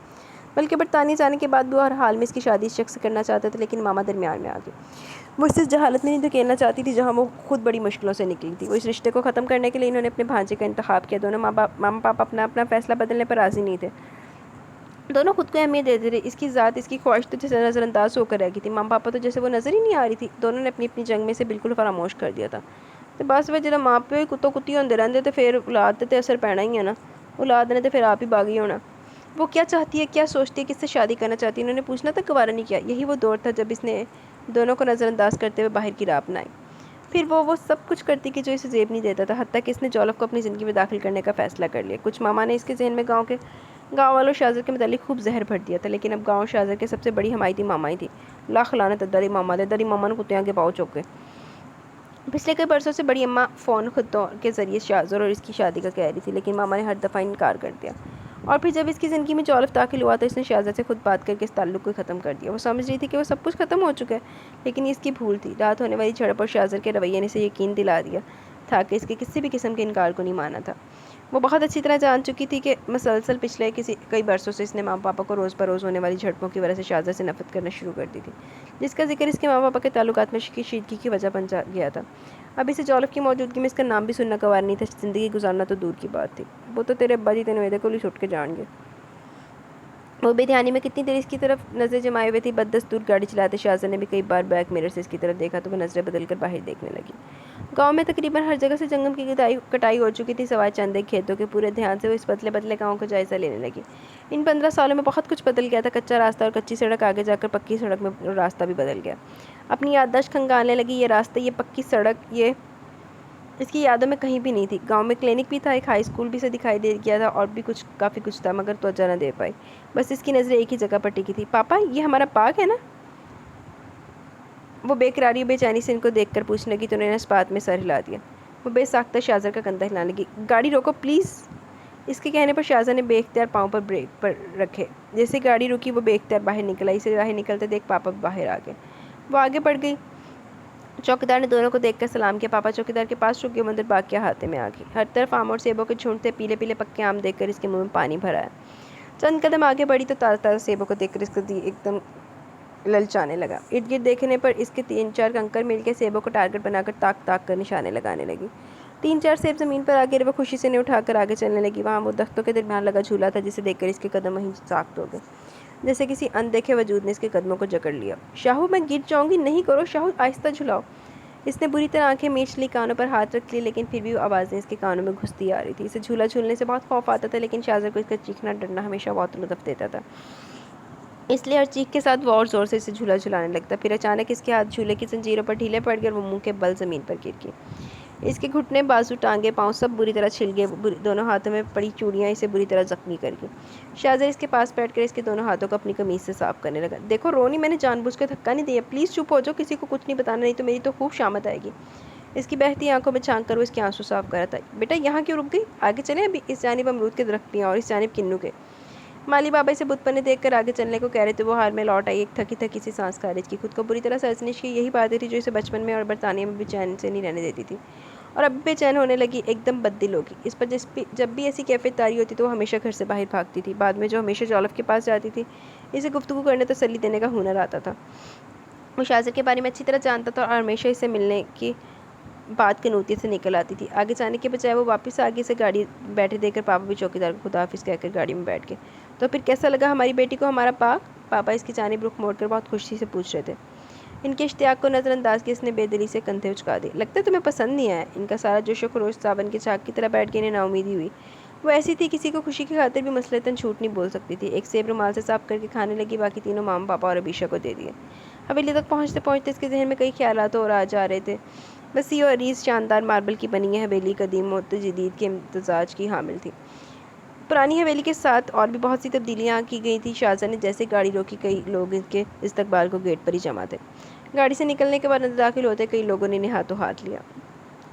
بلکہ برطانیہ جانے کے بعد بھی وہ ہر حال میں اس کی شادی اس شخص سے کرنا چاہتا تھا، لیکن ماما درمیان میں آ گئی۔ وہ اسے اس جہالت میں نہیں دھکیلنا چاہتی تھی جہاں وہ خود بڑی مشکلوں سے نکلی تھی۔ وہ اس رشتے کو ختم کرنے کے لیے انہوں نے اپنے بھانجے کا انتخاب کیا۔ دونوں ماما پاپا اپنا فیصلہ بدلنے پر راضی نہیں تھے۔ دونوں خود کو اہمیت دیتے تھے۔ اس کی ذات، اس کی خواہش تو جیسے نظر انداز ہو کر رہ گئی تھی۔ ماما پاپا تو جیسے وہ نظر ہی نہیں آ رہی تھی۔ دونوں نے اپنی جنگ میں سے بالکل فراموش کر دیا تھا۔ تو بس وہ جب ماں پہ کتوں کتی ہوندے رہندے تے پھر اولاد تے اثر پینا ہی ہے نا۔ اولاد نے تو پھر آپ ہی باغی ہونا۔ وہ کیا چاہتی ہے، کیا سوچتی ہے، کس سے شادی کرنا چاہتی ہے، انہوں نے پوچھنا تک گوارا نہیں کیا۔ یہی وہ دور تھا جب اس نے دونوں کو نظر انداز کرتے ہوئے باہر کی راہ اپنائی۔ پھر وہ سب کچھ کرتی کہ جو اسے زیب نہیں دیتا تھا، حتیٰ کہ اس نے جولف کو اپنی زندگی میں داخل کرنے کا فیصلہ کر لیا۔ کچھ ماما نے اس کے ذہن میں گاؤں والوں شازر کے متعلق خوب زہر بھر دیا تھا، لیکن اب گاؤں شازر کے سب سے بڑی حمایتی ماما ہی تھی۔ لاکھ لعنت دری ماما دے، دری ماما نے کتیاں کے پاؤں چوکے۔ پچھلے کئی برسوں سے بڑی اماں فون خطوں کے ذریعے شازر اور اس کی شادی کا کہہ رہی تھی، لیکن ماما نے ہر دفعہ انکار کر دیا۔ اور پھر جب اس کی زندگی میں جولف داخل ہوا تو اس نے شازر سے خود بات کر کے اس تعلق کو ختم کر دیا۔ وہ سمجھ رہی تھی کہ وہ سب کچھ ختم ہو چکا ہے، لیکن یہ اس کی بھول تھی۔ رات ہونے والی جھڑپ اور شازر کے رویے نے اسے یقین دلا دیا تھا کہ اس کے کسی بھی قسم کے انکار کو نہیں مانا تھا۔ وہ بہت اچھی طرح جان چکی تھی کہ مسلسل پچھلے کئی برسوں سے اس نے ماں پاپا کو روز بروز ہونے والی جھڑپوں کی وجہ سے شازر سے نفرت کرنا شروع کر دی تھی، جس کا ذکر اس کے ماں پاپا کے تعلقات میں کشیدگی کی وجہ بن گیا تھا۔ اب اسے جولف کی موجودگی میں اس کا نام بھی سننا گوار نہیں تھا۔ زندگی گزارنا تو دور کی بات تھی۔ وہ تو تیرے ابا جی تینوں ایدے کو ہی چھٹ کے جان گے۔ وہ بے دھیانی میں کتنی دیر اس کی طرف نظر جمائے ہوئے تھی۔ بددستور گاڑی چلاتے شازر نے بھی کئی بار بیک مرر سے اس کی طرف دیکھا تو وہ نظریں بدل کر باہر دیکھنے لگی۔ گاؤں میں تقریباً ہر جگہ سے جنگم کی کٹائی ہو چکی تھی، سوائے چند ایک کھیتوں کے۔ پورے دھیان سے وہ اس پتلے پتلے گاؤں کا جائزہ لینے لگی۔ ان 15 سالوں میں بہت کچھ بدل گیا تھا۔ کچا راستہ اور کچی سڑک آگے جا کر پکی سڑک میں راستہ بھی بدل گیا۔ اپنی یادداشت کھنگالنے لگی۔ یہ راستہ، یہ پکی سڑک، یہ اس کی یادوں میں کہیں بھی نہیں تھی۔ گاؤں میں کلینک بھی تھا، ایک ہائی اسکول بھی سے دکھائی دے گیا تھا، اور بھی کافی کچھ تھا، مگر توجہ نہ دے پائی۔ بس اس کی نظریں ایک ہی جگہ پر ٹکی تھی۔ پاپا، یہ ہمارا پارک ہے نا؟ وہ بے قراری اور بے چینی سے ان کو دیکھ کر پوچھنے لگی تو انہوں نے اس بات میں سر ہلا دیا۔ وہ بے ساختہ شازر کا کندھا ہلانے لگی۔ گاڑی روکو پلیز۔ اس کے کہنے پر شازر نے بے اختیار پاؤں پر بریک پر رکھے۔ جیسے گاڑی رکی وہ بے اختیار باہر نکل آئی۔ اسے باہر نکلتے دیکھ پاپا باہر آ گئے۔ وہ آگے بڑھ گئی۔ چوکیدار نے دونوں کو دیکھ کر سلام کیا۔ پاپا چوکیدار کے پاس رک گئے۔ وہ اندر باقیہ ہاتھے میں آ گئی۔ ہر طرف آم اور سیبوں کے جھنڈ تھے۔ پیلے پیلے پکے آم دیکھ کر اس کے منہ میں پانی بھر آیا۔ چند قدم آگے بڑھی تو تازہ تازہ سیبوں کو دیکھ کر اس کا دل ایک دم للچانے لگا۔ ارد گرد دیکھنے پر اس کے 3-4 کنکر مل کے سیبوں کو ٹارگٹ بنا کر تاک تاک کر نشانے لگانے لگی۔ 3-4 سیب زمین پر آ گرے۔ وہ خوشی سے انہیں اٹھا کر آگے چلنے لگی۔ وہاں وہ درختوں کے درمیان لگا جھولا تھا جسے دیکھ کر اس کے قدم وہیں ساخت ہو گئے، جیسے کسی اندیکھے وجود نے اس کے قدموں کو جکڑ لیا۔ شاہو، میں گر جاؤں گی، نہیں کرو شاہو، آہستہ جھلاؤ۔ اس نے بری طرح آنکھیں میچ لی، کانوں پر ہاتھ رکھ لیے، لیکن پھر بھی وہ آوازیں اس کے کانوں میں گھستی آ رہی تھی۔ اسے جھولا جھولنے سے بہت خوف آتا تھا، لیکن شازر کو اس کا چیخنا ڈرنا ہمیشہ بہت لطف دیتا تھا، اس لیے ہر چیخ کے ساتھ وہ اور زور سے اسے جھولا جھلانے لگتا۔ پھر اچانک اس کے ہاتھ جھولے کی زنجیروں پر ڈھیلے پڑ گئے اور وہ منہ کے بل زمین پر گر گئی۔ اس کے گھٹنے، بازو، ٹانگیں، پاؤں سب بری طرح چھل گئے۔ دونوں ہاتھوں میں پڑی چوڑیاں اسے بری طرح زخمی کر گئیں۔ شازر اس کے پاس بیٹھ کر اس کے دونوں ہاتھوں کو اپنی قمیص سے صاف کرنے لگا۔ دیکھو رونی، میں نے جان بوجھ کر دھکا نہیں دیا، پلیز چپ ہو جاؤ، کسی کو کچھ نہیں بتانا، نہیں تو میری تو خوب شامت آئے گی۔ اس کی بہتی آنکھوں میں جھانک کر وہ اس کے آنسو صاف کر رہا تھا۔ بیٹا یہاں کیوں رک گئی؟ آگے چلیں، ابھی اس جانب امرود کے درخت بھی ہیں اور اس جانب کنو کے۔ مالی بابا اسے بت پنے دیکھ کر آگے چلنے کو کہہ رہے تھے۔ وہ حال میں لوٹ آئی، ایک تھکی تھکی سی سانس خارج کی۔ خود کو بری طرح سرزنش کی۔ یہی باتیں تھیں جو اسے بچپن میں اور برطانیہ میں بے چین سے نہیں رہنے دیتی تھی، اور اب بے چین ہونے لگی، ایک دم بد دل ہوگی۔ اس پر جب بھی ایسی کیفیت طاری ہوتی تو وہ ہمیشہ گھر سے باہر بھاگتی تھی۔ بعد میں جو ہمیشہ جولف کے پاس جاتی تھی، اسے گفتگو کرنے، تسلی دینے کا ہنر آتا تھا۔ وہ شازر کے بارے میں اچھی طرح جانتا تھا اور ہمیشہ اس سے ملنے کی بات کنوتیت سے نکل آتی تھی۔ آگے جانے کے بجائے وہ واپس آگے سے گاڑی بیٹھے دیکھ کر پاپا بھی چوکیدار کو خدا حافظ کہہ کر گاڑی میں بیٹھ گئے۔ تو پھر کیسا لگا ہماری بیٹی کو ہمارا پاک؟ پاپا اس کی جانب رخ موڑ کر بہت خوشی سے پوچھ رہے تھے۔ ان کے اشتیاق کو نظر انداز کیا اس نے بے دلی سے کندھے اچکا دیے۔ لگتا ہے تمہیں پسند نہیں آیا؟ ان کا سارا جوش و خروش صابن کے چاک کی طرح بیٹھ کے انہیں نا امیدی ہوئی۔ وہ ایسی تھی کسی کو خوشی کی خاطر بھی مثلثاً جھوٹ نہیں بول سکتی تھی۔ ایک سیب رومال سے صاف کر کے کھانے لگی، باقی تینوں ماما پاپا اور ابیشہ کو دے دیے۔ حویلی تک پہنچتے پہنچتے اس کے ذہن میں کئی خیالات اور آ جا رہے تھے۔ وسیع و عریض شاندار ماربل کی بنی یہ حویلی قدیم و جدید کے امتزاج کی حامل تھی۔ پرانی حویلی کے ساتھ اور بھی بہت سی تبدیلیاں کی گئی تھیں۔ شازر نے جیسے گاڑی روکی، کئی لوگ ان کے استقبال کو گیٹ پر ہی جمع تھے۔ گاڑی سے نکلنے کے بعد اندر داخل ہوتے کئی لوگوں نے انہیں ہاتھوں ہاتھ لیا۔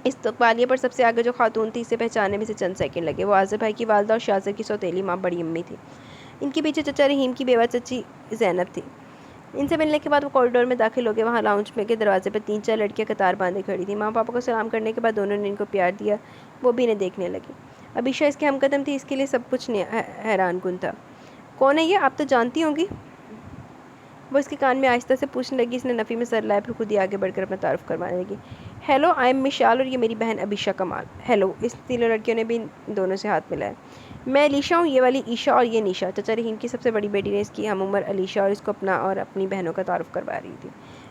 استقبالیے پر سب سے آگے جو خاتون تھی، اسے پہچاننے میں سے چند سیکنڈ لگے۔ وہ آذر بھائی کی والدہ اور شازر کی سوتیلی ماں بڑی امی تھی۔ ان کے پیچھے چچا رحیم کی بیوہ چچی زینب تھی۔ ان سے ملنے کے بعد وہ کوریڈور میں داخل ہو گئے۔ وہاں لاؤنج میں کے دروازے پر 3-4 لڑکیاں قطار باندھے کھڑی تھیں۔ ماں پاپا کو سلام کرنے کے بعد دونوں نے ان کو پیار دیا۔ وہ بھی انہیں دیکھنے لگی۔ ابیشہ اس کے ہم قدم تھی، اس کے لیے سب کچھ حیران کن تھا۔ کون ہے یہ؟ آپ تو جانتی ہوں گی۔ وہ اس کے کان میں آہستہ سے پوچھنے لگی۔ اس نے نفی میں سر لائے، پھر خود ہی آگے بڑھ کر اپنا تعارف کروانے لگی۔ ہیلو، آئی ایم مشال اور یہ میری بہن عبیشہ کمال۔ ہیلو، اس تینوں لڑکیوں نے بھی ان دونوں سے ہاتھ ملایا۔ میں علیشا ہوں، یہ والی عیشا اور یہ نیشا۔ چچا رحیم کی سب سے بڑی بیٹی نے اس کی ہم عمر علیشا اور اس کو اپنا اور اپنی بہنوں کا تعارف کروا رہی تھی۔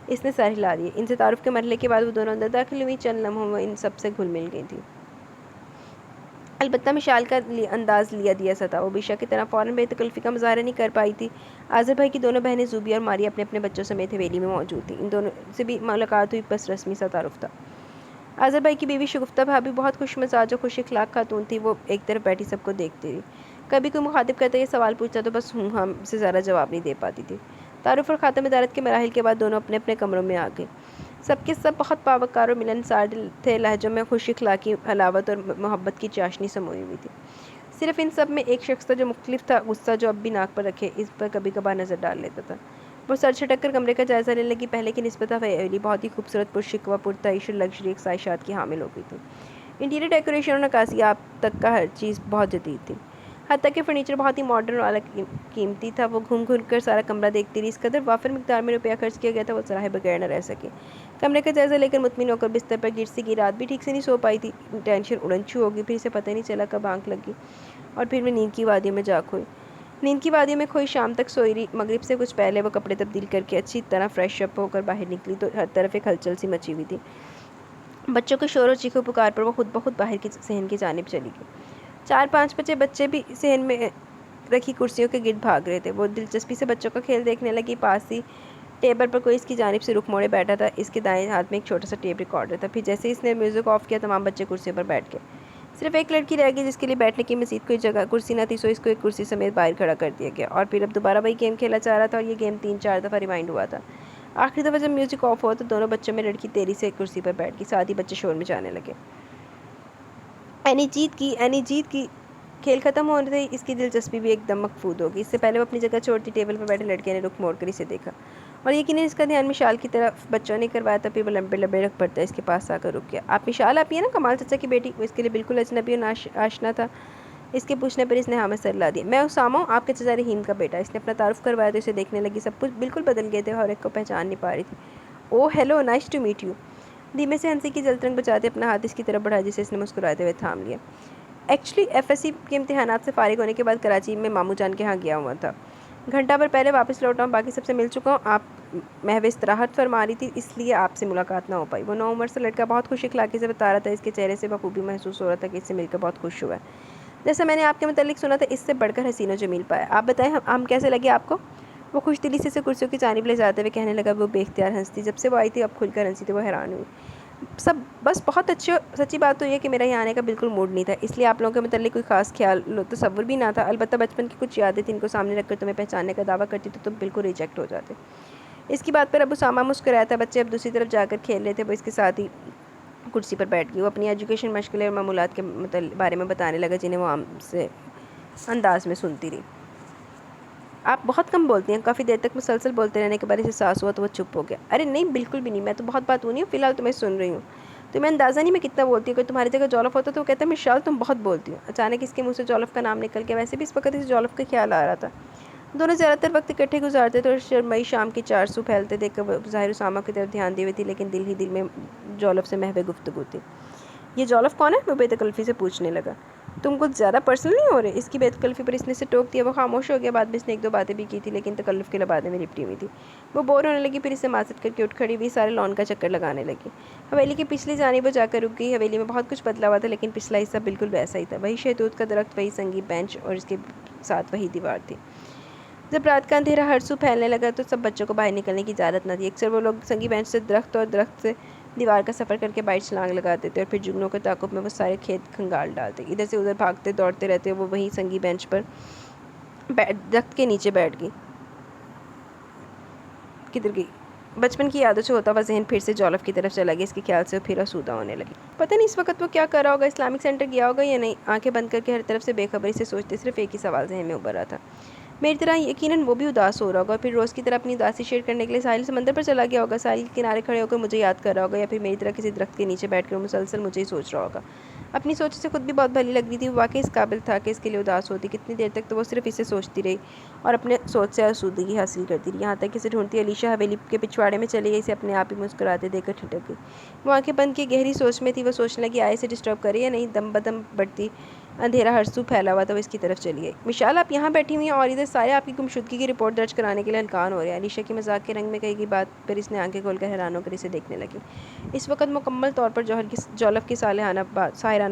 اس نے سر ہلا دیے۔ ان سے تعارف کے مرحلے کے بعد وہ دونوں اندر داخل ہوئی۔ چند لمحوں میں ان سب سے گھل مل گئی تھی۔ البتہ مشال کا انداز لیا دیا سا تھا۔ وہ عبیشہ کی طرح فوراً بے تکلفی کا مظاہرہ نہیں کر پائی تھی۔ آذر بھائی کی دونوں بہنیں زوبی اور ماری اپنے اپنے بچوں سمیت حویلی میں موجود تھیں۔ ان دونوں سے بھی ملاقات ہوئی، بس رسمی سا تعارف تھا۔ آذر بھائی کی بیوی شگفتہ بھابی بہت خوش مزاج اور خوش اخلاق خاتون تھی۔ وہ ایک طرف بیٹھی سب کو دیکھتی رہی۔ کبھی کوئی مخاطب کرتا یا سوال پوچھتا تو بس ہوں ہم سے زیادہ جواب نہیں دے پاتی تھی۔ تعارف اور خاتم ادارت کے مراحل کے بعد دونوں اپنے اپنے کمروں میں آ گئے۔ سب کے سب بہت باوقار اور ملنسار تھے۔ لہجوں میں خوش اخلاقی، حلاوت اور محبت کی چاشنی سموئی ہوئی تھی۔ صرف ان سب میں ایک شخص تھا جو مختلف تھا، غصہ جو اب بھی ناک پر رکھے اس پر کبھی کبھار نظر ڈال لیتا تھا۔ وہ سر چھٹک کر کمرے کا جائزہ لینے لگی۔ پہلے کی نسبت حویلی بہت ہی خوبصورت، پرشکوہ، پرتعیش اور لگژری ایکسائشات کی حامل ہو گئی تھی۔ انٹیریئر ڈیکوریشن اور نکاسیات تک کا ہر چیز بہت جدید تھی، حتیٰ کہ فرنیچر بہت ہی ماڈرن اور اعلیٰ قیمتی تھا۔ وہ گھوم گھوم کر سارا کمرہ دیکھتی رہی۔ اس قدر وافر مقدار میں روپیہ خرچ کیا گیا تھا، وہ سراہے بغیر نہ رہ سکے۔ کمرے کا جائزہ لے کر مطمئن ہو کر بستر پر گر سی گئی۔ رات بھی ٹھیک سے نہیں سو پائی تھی، ٹینشن اڑنچھو ہو گئی۔ پھر اسے پتہ نہیں چلا کب آنکھ لگی اور پھر وہ نیند کی وادیوں میں جا کھوئی۔ نیند کی وادیوں میں کھوئی، شام تک سوئی رہی۔ مغرب سے کچھ پہلے وہ کپڑے تبدیل کر کے اچھی طرح فریش اپ ہو کر باہر نکلی تو ہر طرف ایک ہلچل سی مچی ہوئی تھی۔ بچوں کے شور و چیخو پکار پر وہ خود بخود باہر کی صحن کی جانب چلی گئی۔ 4-5 بچے بھی صحن میں رکھی کرسیوں کے گرد بھاگ رہے تھے۔ وہ دلچسپی سے بچوں کا کھیل دیکھنے لگی۔ پاس ہی ٹیبل پر کوئی اس کی جانب سے رخ موڑے بیٹھا تھا۔ اس کے دائیں ہاتھ میں ایک چھوٹا سا ٹیپ ریکارڈر تھا۔ پھر جیسے اس نے میوزک آف کیا، تمام بچے کرسیوں پر بیٹھ گئے۔ صرف ایک لڑکی رہ گئی جس کے لیے بیٹھنے کی مزید کوئی جگہ کرسی نہ تھی، سو اس کو ایک کرسی سمیت باہر کھڑا کر دیا گیا۔ اور پھر اب دوبارہ وہی گیم کھیلا جا رہا تھا اور یہ گیم 3-4 دفعہ ریوائنڈ ہوا تھا۔ آخری دفعہ جب میوزک آف ہوا تو دونوں بچوں میں لڑکی تیزی سے کرسی پر بیٹھ گئی۔ ساتھ ہی بچے شور مچانے لگے۔ اینی جیت کی۔ کھیل ختم ہونے سے اس کی دلچسپی بھی ایک دم مفقود ہو گئی۔ اس سے پہلے وہ اپنی جگہ چھوڑتی ٹیبل پر بیٹھے لڑکے نے رخ موڑ کر اسے دیکھا اور یقیناً اس کا دھیان مشال کی طرف بچوں نے کروایا تھا۔ پھر وہ لمبے لمبے رکھ پڑتا اس کے پاس آ کر رک گیا۔ آپ مشال آپی ہیں نا، کمال چچا کی بیٹی؟ وہ اس کے لیے بالکل اجنبی اور آشنا تھا۔ اس کے پوچھنے پر اس نے ہاں میں سر لا دیا۔ میں اسامہ ہوں، آپ کے چچا رحیم کا بیٹا۔ اس نے اپنا تعارف کروایا تو اسے دیکھنے لگی۔ سب کچھ بالکل بدل گئے تھے اور ایک کو پہچان نہیں پا رہی تھی۔ Oh hello, nice to meet you. دھیمے سے ہنسی کی جلترنگ بچاتے اپنا ہاتھ اس کی طرف بڑھا جسے اس نے مسکراتے ہوئے تھام لیا۔ ایکچولی FSC کے امتحانات سے فارغ ہونے کے بعد کراچی میں ماموں جان کے ہاں گیا ہوا تھا۔ گھنٹہ بھر پہلے واپس لوٹا ہوں، باقی سب سے مل چکا ہوں۔ آپ محو استراحت فرما رہی تھی، اس لیے آپ سے ملاقات نہ ہو پائی۔ وہ 9 عمر سے لڑکا بہت خوش اخلاقی سے بتا رہا تھا۔ اس کے چہرے سے بخوبی محسوس ہو رہا تھا کہ اس سے مل کر بہت خوش ہوا ہے۔ جیسا میں نے آپ کے متعلق سنا تھا، اس سے بڑھ کر حسین و جمیل پایا۔ آپ بتائیں ہم کیسے لگے آپ کو؟ وہ خوش دلی سے کرسیوں کی جانب لے جاتے ہوئے کہنے لگا۔ وہ بے اختیار ہنسی، جب سے وہ آئی تھی اب کھل کر ہنسی تھی۔ وہ حیران ہوئی۔ بس بہت اچھے۔ سچی بات تو یہ کہ میرا یہاں آنے کا بالکل موڈ نہیں تھا، اس لیے آپ لوگوں کے متعلق کوئی خاص خیال تصور بھی نہ تھا۔ البتہ بچپن کی کچھ یادیں تھیں، ان کو سامنے رکھ کر تمہیں پہچاننے کا دعویٰ کرتی تو تم بالکل ریجیکٹ ہو جاتے۔ اس کی بات پر ابو اسامہ مسکرایا تھا۔ بچے اب دوسری طرف جا کر کھیل رہے تھے۔ وہ اس کے ساتھ ہی کرسی پر بیٹھ گئی۔ وہ اپنی ایجوکیشن، مشغلے اور معمولات کے بارے میں بتانے لگا جنہیں وہ عام سے انداز میں سنتی رہی۔ آپ بہت کم بولتی ہیں۔ کافی دیر تک مسلسل بولتے رہنے کے بعد اسے احساس ہوا تو وہ چپ ہو گیا۔ ارے نہیں، بالکل بھی نہیں، میں تو بہت بات ہونی ہوں، فی الحال تمہیں سن رہی ہوں۔ تمہیں اندازہ نہیں میں کتنا بولتی ہوں۔ اگر تمہاری جگہ جولف ہوتا تو وہ کہتا مشال تم بہت بولتی ہو۔ اچانک اس کے منہ سے جولف کا نام نکل گیا۔ ویسے بھی اس وقت اسے جولف کا خیال آ رہا تھا۔ دونوں زیادہ تر وقت اکٹھے گزارتے تھے اور شرمئی شام کی چارسو پھیلتے دیکھ کر وہ ظاہر اسامہ کی طرف دھیان دیے ہوئے تھی، لیکن دل ہی دل میں جولف سے محو گفتگو تھی۔ یہ جولف کون ہے؟ وہ بے تکلفی سے پوچھنے لگا۔ تم کچھ زیادہ پرسنل نہیں ہو رہے؟ اس کی بے تکلفی پر اس نے اسے ٹوک دیا۔ وہ خاموش ہو گیا۔ بعد میں اس نے 1-2 باتیں بھی کی تھی، لیکن تکلف کے لبادے میں لپٹی ہوئی تھی۔ وہ بور ہونے لگی، پھر اسے معذرت کر کے اٹھ کھڑی ہوئی، سارے لان کا چکر لگانے لگی۔ حویلی کی پچھلی جانب وہ جا کر رک گئی۔ حویلی میں بہت کچھ بدلا ہوا تھا، لیکن پچھلا حصہ بالکل ویسا ہی تھا۔ وہی شہتوت کا درخت، وہی سنگی بینچ اور اس کے ساتھ وہی دیوار تھی۔ جب رات کا اندھیرا ہر سو پھیلنے لگا تو سب بچوں کو باہر نکلنے کی اجازت نہ تھی۔ اکثر وہ لوگ سنگی بینچ سے درخت اور درخت سے دیوار کا سفر کر کے باہر چھلانگ لگاتے تھے اور پھر جگنوں کے تعاقب میں وہ سارے کھیت کھنگال ڈالتے۔ ادھر سے ادھر بھاگتے دوڑتے رہتے۔ وہ وہیں سنگی بینچ پر درخت کے نیچے بیٹھ گئی۔ کدھر گئی؟ بچپن کی یادوں سے ہوتا ہوا ذہن پھر سے جولف کی طرف چلا گیا۔ اس کے خیال سے وہ پھر آسودہ ہونے لگی۔ پتہ نہیں اس وقت وہ کیا کر رہا ہوگا، اسلامک سینٹر گیا ہوگا یا نہیں۔ آنکھیں بند کر کے ہر طرف سے بے خبری سے سوچتے صرف ایک ہی سوال ذہن میں ابھر رہا تھا۔ میری طرح یقیناً وہ بھی اداس ہو رہا ہوگا اور پھر روز کی طرح اپنی اداسی شیئر کرنے کے لیے ساحل سمندر پر چلا گیا ہوگا۔ ساحل کے کنارے کھڑے ہو کر مجھے یاد کر رہا ہوگا، یا پھر میری طرح کسی درخت کے نیچے بیٹھ کر مسلسل مجھے ہی سوچ رہا ہوگا۔ اپنی سوچ سے خود بھی بہت بھلی لگ رہی تھی، وہ واقعی اس قابل تھا کہ اس کے لیے اداس ہوتی۔ کتنی دیر تک تو وہ صرف اسے سوچتی رہی اور اپنے سوچ سے آسودگی حاصل کرتی رہی، یہاں تک کہ اسے ڈھونڈتی علیشا حویلی کے پچھواڑے میں چلی گئی، اسے اپنے آپ ہی مسکراتے دیکھ کر ٹھٹک گئی۔ وہ آنکھیں بند کیے گہری سوچ میں تھی، وہ سوچنے لگی آئے اسے ڈسٹرب کرے یا نہیں۔ دم بدم بڑھتی اندھیرا ہر سو پھیلا ہوا تھا، وہ اس کی طرف چلی گئی۔ مشال آپ یہاں بیٹھی ہوئی ہیں اور ادھر سارے آپ کی گمشدگی کی رپورٹ درج کرانے کے لیے ہلکان ہو رہے ہیں۔ علیشا کی مذاق کے رنگ میں کہی گئی بات پر اس نے آنکھیں کھول کر حیران ہو کر اسے دیکھنے لگی۔ اس وقت مکمل طور پر جولف کی ساحرانہ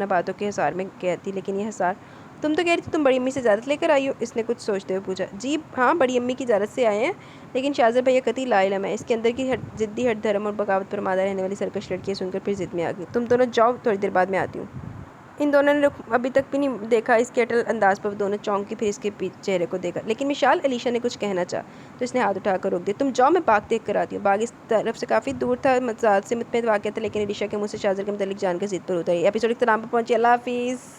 باتوں کے حصار میں تھی، لیکن یہ حصار… تم تو کہہ رہی تھی تم بڑی امی سے اجازت لے کر آئی ہو، اس نے کچھ سوچتے ہوئے پوچھا۔ جی ہاں، بڑی امی کی اجازت سے آئے ہیں، لیکن شاہزادہ بھیا قطعی لا علم ہے۔ اس کے اندر کی ضدی ہٹ دھرم اور بغاوت پر مادہ رہنے والی سرکش لڑکیاں سن کر پھر ضد میں آ گئی۔ تم دونوں جاؤ، تھوڑی دیر بعد میں آتی ہوں۔ ان دونوں نے رخ ابھی تک بھی نہیں دیکھا اس کے اٹل انداز پر، وہ دونوں چونک کی، پھر اس کے چہرے کو دیکھا۔ لیکن مشال، علیشا نے کچھ کہنا چاہا تو اس نے ہاتھ اٹھا کر روک دیا۔ تم جاؤ، میں باغ دیکھ کر آتی ہوں۔ باغ اس طرف سے کافی دور تھا، متضاد سے متفق واقعہ تھا، لیکن علیشا کے منہ سے شاہزادے کے متعلق جان کر ضد پر اتر آئی۔ ایپیسوڈ اختتام پر پہنچی۔ اللہ حافظ۔